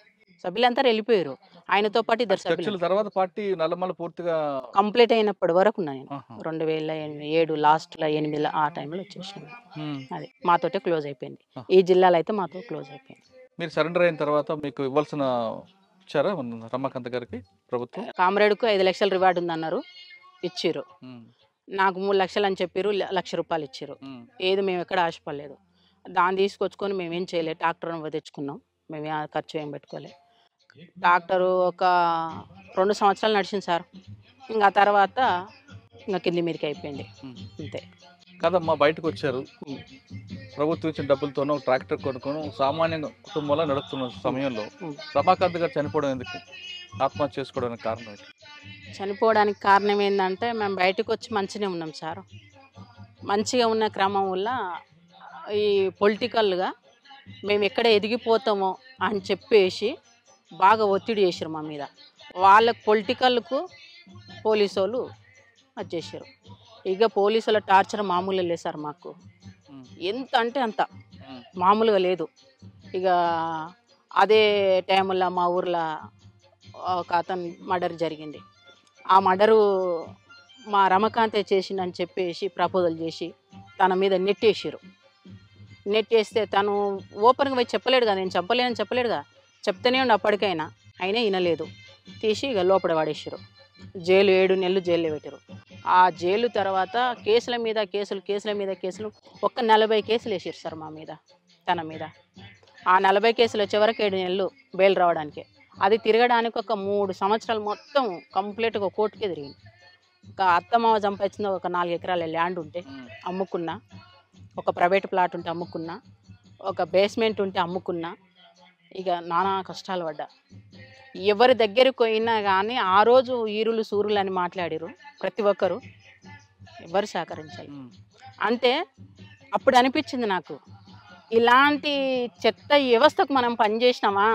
సభ్యులంతా వెళ్ళిపోయారు. ఆయనతో పాటు 2 సభ్యులు. తర్వాత పార్టీ నల్లమల్ల పూర్తిగా కంప్లీట్ అయినప్పటి వరకు ఉన్నా నేను. 2007 లాస్ట్లో 8 ఆ టైంలో వచ్చేసాను. అది మాతోటే క్లోజ్ అయిపోయింది. ఈ జిల్లాలో అయితే మాతో క్లోజ్ అయిపోయింది. మీరు సరెండర్ అయిన తర్వాత మీకు ఇవ్వాల్సిన ఇచ్చారా రమాకాంత్ గారికి ప్రభుత్వం? కామ్రేడ్కు 5 లక్షల రివార్డు ఉందన్నారు, ఇచ్చిర్రు. నాకు 3 లక్షలు అని చెప్పారు, ₹1,00,000 ఇచ్చారు. ఏది మేము ఎక్కడ ఆశపడలేదు. దాన్ని తీసుకొచ్చుకొని మేమేం చేయలేదు, ట్రాక్టర్ తెచ్చుకున్నాం. మేము ఖర్చు ఏం పెట్టుకోలేదు. ట్రాక్టరు ఒక 2 సంవత్సరాలు నడిచింది సార్. ఇంకా తర్వాత ఇంకా కింది మీదకి అయిపోయింది, అంతే. కదమ్మా, బయటకు వచ్చారు, ప్రభుత్వం ఇచ్చిన డబ్బులతోనో ట్రాక్టర్ కొనుక్కొని సామాన్య కుటుంబంలో నడుపుతున్న సమయంలో రమాకాంత్ గారు చనిపోవడం ఎందుకు, ఆత్మహత్య చేసుకోవడానికి కారణం ఏంటి? చనిపోవడానికి కారణం ఏంటంటే మేము బయటకు వచ్చి మంచిగా ఉన్నాం సార్. మంచిగా ఉన్న క్రమం వల్ల ఈ పొలిటికల్గా మేము ఎక్కడ ఎదిగిపోతామో అని చెప్పేసి బాగా ఒత్తిడి చేశారు మా మీద. వాళ్ళకు పొలిటికల్కు పోలీసు వాళ్ళు వచ్చేసారు. ఇక పోలీసుల టార్చర్ మామూలుగా లేదు సార్ మాకు. ఎంత అంటే అంత మామూలుగా లేదు. ఇక అదే టైంలో మా ఊర్లో ఒక అతను మర్డర్ జరిగింది. ఆ మర్డరు మా రమకాంతే చేసిందని చెప్పేసి ప్రపోజల్ చేసి తన మీద నెట్టేస్తే తను ఓపెన్గా పోయి చెప్పలేడు కదా, నేను చెప్పలేడుగా, చెప్తూనే ఉండి అప్పటికైనా అయినా వినలేదు. తీసి ఇక లోపల పడేసారు. 7 నెలలు జైల్లో పెట్టారు. ఆ జైలు తర్వాత కేసుల మీద కేసులు ఒక్క 40 కేసులు వేసారు సార్ మా మీద, తన మీద. ఆ 40 కేసులు వచ్చే వరకు 7 నెలలు బెయిల్ రావడానికి. అది తిరగడానికి ఒక 3 సంవత్సరాలు మొత్తం కంప్లీట్గా కోర్టుకే తిరిగింది. ఒక అత్తమామ సంపాదించిన ఒక 4 ఎకరాల ల్యాండ్ ఉంటే అమ్ముకున్నా, ఒక ప్రైవేట్ ప్లాట్ ఉంటే అమ్ముకున్నా, ఒక బేస్మెంట్ ఉంటే అమ్ముకున్నా. ఇక నానా కష్టాలు పడ్డా. ఎవరి దగ్గరికి పోయినా కానీ ఆ రోజు ఈరులు సూరులు అని మాట్లాడిరు ప్రతి ఒక్కరు, ఎవరు సహకరించాలి. అంటే అప్పుడు అనిపించింది నాకు, ఇలాంటి చెత్త వ్యవస్థకు మనం పనిచేసినామా,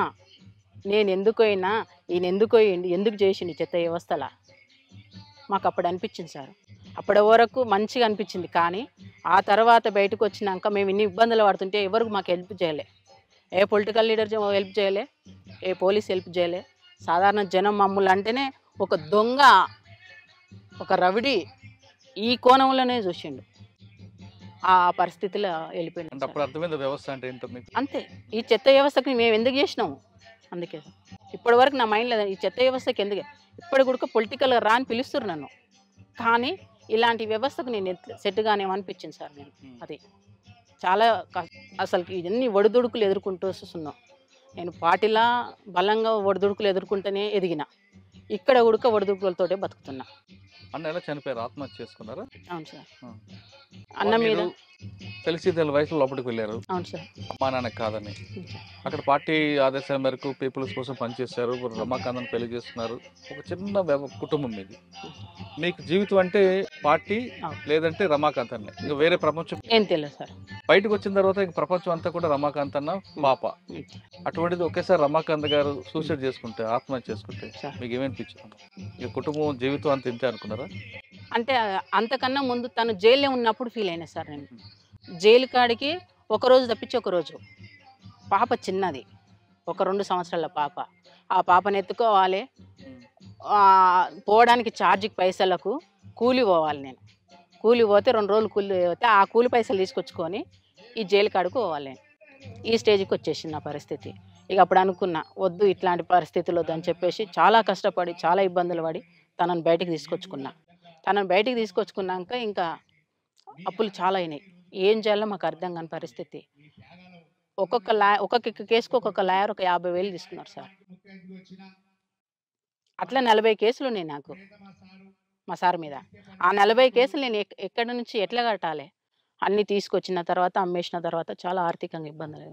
నేను ఎందుకు అయినా ఈయన ఎందుకు అయ్యిండు, ఎందుకు చేసిండు చెత్త వ్యవస్థలా, మాకు అప్పుడు అనిపించింది సార్. అప్పటి వరకు మంచిగా అనిపించింది. కానీ ఆ తర్వాత బయటకు వచ్చినాక మేము ఇన్ని ఇబ్బందులు పడుతుంటే ఎవరికి మాకు హెల్ప్ చేయలే. ఏ పొలిటికల్ లీడర్ హెల్ప్ చేయలే, ఏ పోలీస్ హెల్ప్ చేయలే. సాధారణ జనం మమ్మల్ని అంటేనే ఒక దొంగ, ఒక రవిడి ఈ కోణంలోనే చూసిండు. ఆ పరిస్థితిలో వెళ్ళిపోయింది. అంటే అప్పుడు అర్థమైంది వ్యవస్థ అంటే ఏంటో మీకు. అంతే, ఈ చెత్త వ్యవస్థకి మేము ఎందుకు చేసినాము, అందుకే ఇప్పటి వరకు నా మైండ్ లేదు ఈ చెత్త వ్యవస్థకి ఎందుకు. ఇప్పటి కూడా పొలిటికల్గా రా అని పిలుస్తున్నారు నన్ను, కానీ ఇలాంటి వ్యవస్థకు నేను సెట్గానేమనిపించింది సార్. నేను అది చాలా అసలు ఇవన్నీ ఒడిదుడుకులు ఎదుర్కొంటూ వస్తున్నాం. నేను పార్టీలా బలంగా ఒడిదుడుకులు ఎదుర్కొంటూనే ఎదిగిన, ఇక్కడ ఉడక ఒడిదుడుకులతోటే బతుకుతున్నా. అన్న ఎలా చనిపోయారు, ఆత్మహత్య చేసుకున్నారా? అవును సార్. అన్న మీద తెలిసి వయసులో లోపలికి వెళ్ళారు. అవును సార్. అమ్మా నాన్న కాదని అక్కడ పార్టీ ఆదేశాల మేరకు పీపుల్స్ కోసం పనిచేశారు. రమాకాంత్ పెళ్లి చేసుకున్నారు. ఒక చిన్న కుటుంబం మీది. మీకు జీవితం అంటే పార్టీ లేదంటే రమాకాంత్ అన్న, ఇంకా వేరే ప్రపంచం ఏం తెలియదు సార్. బయటకు వచ్చిన తర్వాత ఇంక ప్రపంచం అంతా కూడా రమాకాంత్ అన్న పాప. అటువంటిది ఒకేసారి రమాకాంత్ గారు సూసైడ్ చేసుకుంటే, ఆత్మహత్య చేసుకుంటే మీకు ఏమనిపించింది? ఇక కుటుంబం జీవితం అంత ఇంతే అనుకున్నారా? అంటే అంతకన్నా ముందు తను జైల్లో ఉన్నప్పుడు ఫీల్ అయినా సార్. నేను జైలు కాడికి ఒకరోజు తప్పించి ఒకరోజు, పాప చిన్నది, ఒక 2 సంవత్సరాల పాప. ఆ పాపను ఎత్తుకోవాలి, పోవడానికి ఛార్జీకి పైసలకు కూలి పోవాలి. నేను కూలి పోతే 2 రోజులు కూలి పోతే ఆ కూలి పైసలు తీసుకొచ్చుకొని ఈ జైలు కాడికి పోవాలి. నేను ఈ స్టేజ్కి వచ్చేసింది నా పరిస్థితి. ఇక అప్పుడు అనుకున్నా వద్దు ఇట్లాంటి పరిస్థితులు వద్దని చెప్పేసి చాలా కష్టపడి చాలా ఇబ్బందులు పడి తనను బయటికి తీసుకొచ్చుకున్నా. తనను బయటికి తీసుకొచ్చుకున్నాక ఇంకా అప్పులు చాలా అయినాయి. ఏం చేయాలో మాకు అర్థం కాని పరిస్థితి. ఒక్కొక్క కేసుకు ఒక్కొక్క లాయర్ ఒక 50,000 తీసుకున్నారు సార్. అట్లా 40 కేసులు ఉన్నాయి నాకు మా సార్ మీద. ఆ 40 కేసులు నేను ఎక్కడి నుంచి ఎట్లా కట్టాలి, అన్నీ తీసుకొచ్చిన తర్వాత అమ్మేసిన తర్వాత చాలా ఆర్థికంగా ఇబ్బందులు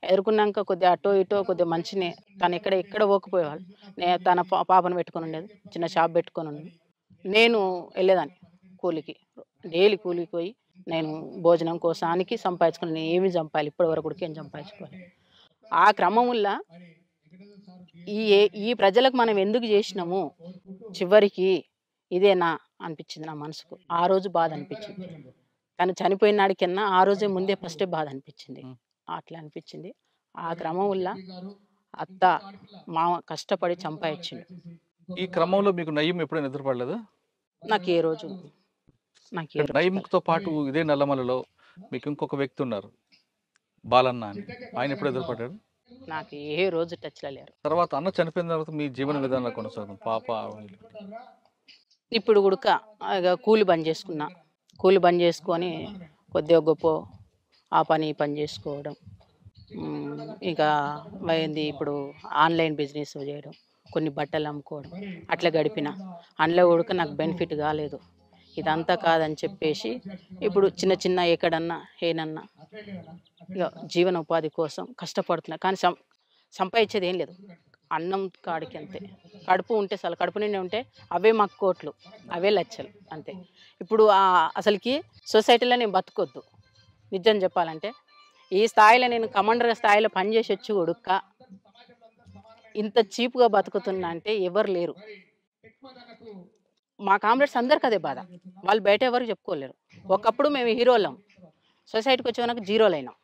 ఎదుర్కొన్నాక కొద్దిగా అటో ఇటో కొద్దిగా మంచినే తను ఎక్కడ పోకపోయేవాళ్ళు. నేను తన పాపను పెట్టుకొని ఉండేది, చిన్న షాప్ పెట్టుకొని ఉండేది. నేను వెళ్ళేదాన్ని కూలికి, డైలీ కూలికి పోయి నేను భోజనం కోసానికి సంపాదించుకుని నేను ఏమి సంపాలి, ఇప్పటి వరకు కూడా ఏం సంపాదించుకోవాలి. ఆ క్రమంలో ఈ ప్రజలకు మనం ఎందుకు చేసినాము, చివరికి ఇదేనా అనిపించింది నా మనసుకు. ఆ రోజు బాధ అనిపించింది. తను చనిపోయిన నాడికన్నా ఆ రోజే ముందే ఫస్టే బాధ అనిపించింది. అట్లా అనిపించింది. ఆ క్రమంలో అత్త మామ కష్టపడి సంపాదించింది. ఈ క్రమంలో మీకు నయ్యం ఎప్పుడైనా ఎదురుపడలేదా? నాకు ఏ రోజు నయ్యంతో పాటు ఇదే నల్లమలలో మీకు ఇంకొక వ్యక్తి ఉన్నారు, బాలన్న అని. ఆయన ఎప్పుడు ఎదురుపడ్డారు? నాకు ఏ రోజు టచ్లో లేరు. తర్వాత అన్న చనిపోయిన తర్వాత మీ జీవన విధానంలో కొనసాగుతుంది పాప. ఇప్పుడు కూడా కూలి బంద్ చేసుకున్నా. కూలి బంద్ చేసుకొని కొద్దిగా గొప్ప ఆ పని ఈ పని చేసుకోవడం, ఇక అయింది. ఇప్పుడు ఆన్లైన్ బిజినెస్ చేయడం, కొన్ని బట్టలు అమ్ముకోవడం, అట్లా గడిపిన. అందులో కూడా నాకు బెనిఫిట్ కాలేదు. ఇదంతా కాదని చెప్పేసి ఇప్పుడు చిన్న చిన్న ఎక్కడన్నా ఏనన్నా ఇక జీవన ఉపాధి కోసం కష్టపడుతున్నా. కానీ సంపాదించేది ఏం లేదు, అన్నం కాడికి అంతే. కడుపు ఉంటే చాలు, కడుపు నిండి ఉంటే అవే మాకు కోట్లు, అవే లక్షలు అంతే. ఇప్పుడు అసలుకి సొసైటీలో నేను బతకొద్దు. నిజం చెప్పాలంటే ఈ స్థాయిలో నేను కమాండర్ స్థాయిలో పనిచేసి వచ్చి ఉడుక్క ఇంత చీప్గా బతుకుతున్నా అంటే ఎవరు లేరు. మా కామ్రేడ్స్ అందరికి అదే బాధ. వాళ్ళు బయట ఎవరికి చెప్పుకోలేరు. ఒకప్పుడు మేము హీరోలం, సొసైటీకి వచ్చేవరకు జీరోలు అయినాం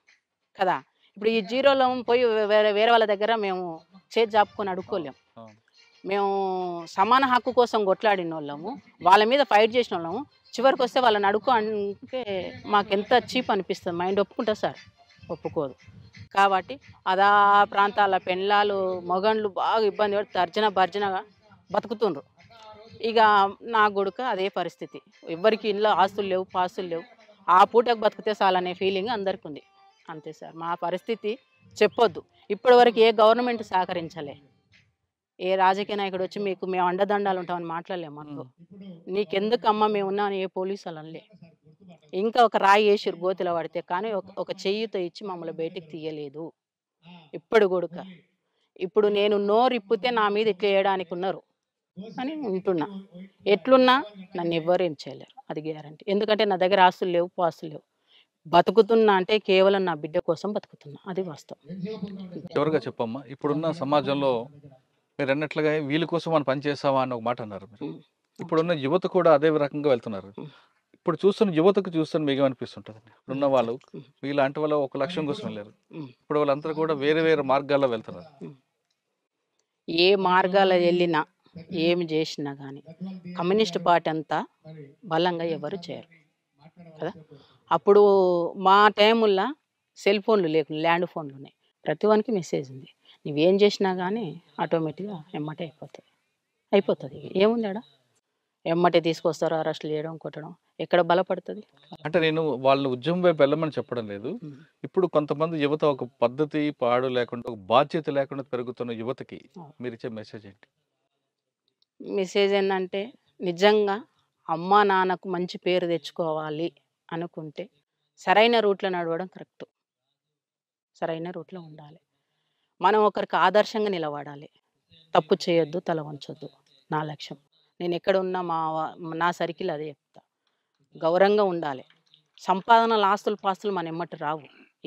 కదా. ఇప్పుడు ఈ జీరోలో పోయి వేరే వాళ్ళ దగ్గర మేము చేతి జాపుకొని అడుక్కోలేము. మేము సమాన హక్కు కోసం కొట్లాడిన వాళ్ళము, వాళ్ళ మీద ఫైట్ చేసిన వాళ్ళము. చివరికి వస్తే వాళ్ళని అడుక్కో అంటే మాకెంత చీప్ అనిపిస్తుంది. మైండ్ ఒప్పుకుంటుంది సార్? ఒప్పుకోదు. కాబట్టి అదా ప్రాంతాల పెళ్ళాలు మగండ్లు బాగా ఇబ్బంది పడి తర్జనగా బతుకుతుండ్రు. ఇక నా కొడుకు అదే పరిస్థితి. ఎవరికి ఇంట్లో ఆస్తులు లేవు, పాస్తులు లేవు. ఆ పూటకు బతికితే చాలనే ఫీలింగ్ అందరికి ఉంది. అంతే సార్. మా పరిస్థితి చెప్పొద్దు. ఇప్పటివరకు ఏ గవర్నమెంట్ సహకరించలే. ఏ రాజకీయ నాయకుడు వచ్చి మీకు మేము అండదండాలు ఉంటామని మాట్లాడలేము మనతో. నీకెందుకమ్మా మేమున్నా అని ఏ పోలీసు వాళ్ళు అనలే. ఇంకా ఒక రాయి వేసిరు గోతిలో పడితే, కానీ ఒక చెయ్యితో ఇచ్చి మమ్మల్ని బయటికి తీయలేదు ఇప్పుడు కూడక. ఇప్పుడు నేను నోరిప్పితే నా మీద ఇట్లా చేయడానికి ఉన్నారు అని ఉంటున్నా. ఎట్లున్నా నన్ను ఎవ్వరు ఏం చేయలేరు, అది గ్యారంటీ. ఎందుకంటే నా దగ్గర ఆస్తులు లేవు, పాస్తులు లేవు. బతుకుతున్నా అంటే కేవలం నా బిడ్డ కోసం బతుకుతున్నా, అది వాస్తవం. చివరిగా చెప్పమ్మా, ఇప్పుడున్న సమాజంలో మీరు అన్నట్లుగా వీళ్ళ కోసం మనం పని చేస్తావా అని ఒక మాట అన్నారు మీరు. ఇప్పుడున్న యువత కూడా అదే రకంగా వెళ్తున్నారు. ఇప్పుడు చూస్తున్న యువతకు చూస్తున్న మీకు ఏమనిపిస్తుంటుంది? ఇప్పుడున్న వాళ్ళు వీళ్ళంటి వాళ్ళు ఒక లక్ష్యం కోసం వెళ్ళారు, ఇప్పుడు వాళ్ళందరూ కూడా వేరే వేరే మార్గాల్లో వెళ్తున్నారు. ఏ మార్గాల వెళ్ళినా ఏమి చేసినా కానీ కమ్యూనిస్ట్ పార్టీ అంతా బలంగా ఎవరు చేయరు కదా. అప్పుడు మా టైముల్లో సెల్ ఫోన్లు లేకుండా ల్యాండ్ ఫోన్లు ఉన్నాయి. ప్రతి వానికి మెసేజ్ ఉంది. నువ్వేం చేసినా కానీ ఆటోమేటిక్గా ఎమ్మటే అయిపోతుంది. ఏముంది ఆడ? ఎమ్మటే తీసుకొస్తారు, అరెస్టులు చేయడం, కొట్టడం. ఎక్కడ బలపడుతుంది? అంటే నేను వాళ్ళ ఉద్యమం వైపు వెళ్ళమని చెప్పడం లేదు. ఇప్పుడు కొంతమంది యువత ఒక పద్ధతి పాడు లేకుండా, ఒక బాధ్యత లేకుండా పెరుగుతున్న యువతకి మీరు ఇచ్చే మెసేజ్ ఏంటి? మెసేజ్ ఏంటంటే, నిజంగా అమ్మా నాన్నకు మంచి పేరు తెచ్చుకోవాలి అనుకుంటే సరైన రూట్లో నడవడం కరెక్ట్. సరైన రూట్లో ఉండాలి. మనం ఒకరికి ఆదర్శంగా నిలబడాలి. తప్పు చేయొద్దు, తల వంచొద్దు. నా లక్ష్యం. నేను ఎక్కడ ఉన్నా నా సర్కిల్ అదే చెప్తా. గౌరవంగా ఉండాలి. సంపాదనలు, ఆస్తులు పాస్తులు మన ఎమ్మటి రావు,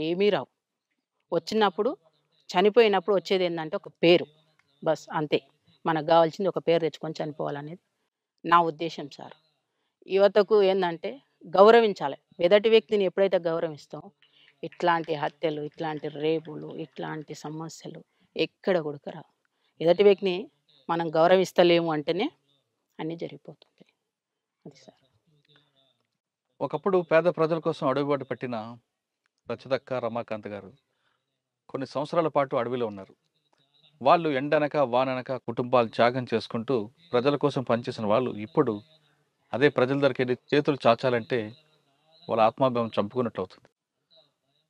ఏమీ రావు. వచ్చినప్పుడు చనిపోయినప్పుడు వచ్చేది ఏంటంటే ఒక పేరు, బస్ అంతే. మనకు కావాల్సింది ఒక పేరు తెచ్చుకొని చనిపోవాలనేది నా ఉద్దేశం సార్. యువతకు ఏంటంటే గౌరవించాలి. ఎదుటి వ్యక్తిని ఎప్పుడైతే గౌరవిస్తామో ఇట్లాంటి హత్యలు, ఇట్లాంటి రేపులు, ఇట్లాంటి సమస్యలు ఎక్కడ కూడా రావు. ఎదుటి వ్యక్తిని మనం గౌరవిస్తలేము అంటేనే అన్నీ జరిగిపోతుంది. అది సార్. ఒకప్పుడు పేద ప్రజల కోసం అడుగుబాటు పెట్టిన రచితక్క, రమాకాంత్ గారు కొన్ని సంవత్సరాల పాటు అడవిలో ఉన్నారు. వాళ్ళు ఎండనక వాననక కుటుంబాలు త్యాగం చేసుకుంటూ ప్రజల కోసం పనిచేసిన వాళ్ళు ఇప్పుడు అదే ప్రజల దగ్గరికి వెళ్ళి చేతులు చాచాలంటే వాళ్ళ ఆత్మాభిమానం చంపుకున్నట్లు అవుతుంది.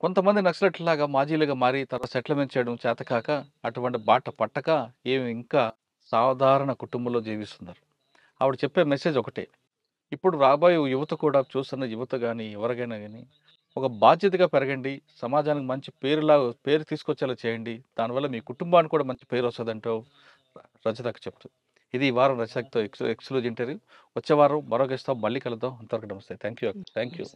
కొంతమంది నక్సలెట్లాగా మాజీలుగా మారి తర్వాత సెటిల్మెంట్ చేయడం చేతకాక అటువంటి బాట పట్టక ఏమి ఇంకా సాధారణ కుటుంబంలో జీవిస్తున్నారు. ఆవిడ చెప్పే మెసేజ్ ఒకటే, ఇప్పుడు రాబోయే యువత కూడా, చూస్తున్న యువత కానీ ఎవరికైనా కానీ ఒక బాధ్యతగా పెరగండి, సమాజానికి మంచి పేరు తీసుకొచ్చేలా చేయండి, దానివల్ల మీ కుటుంబానికి కూడా మంచి పేరు వస్తుందంటూ రచితకు చెప్తుంది. ఇది ఈ వారం రచితతో ఎక్స్క్లూజివ్ ఇంటర్వ్యూ. వచ్చే వారం మరో గెస్ట్తో మళ్ళీ కలుద్దాం. అంతవరకు నమస్తే. Thank you.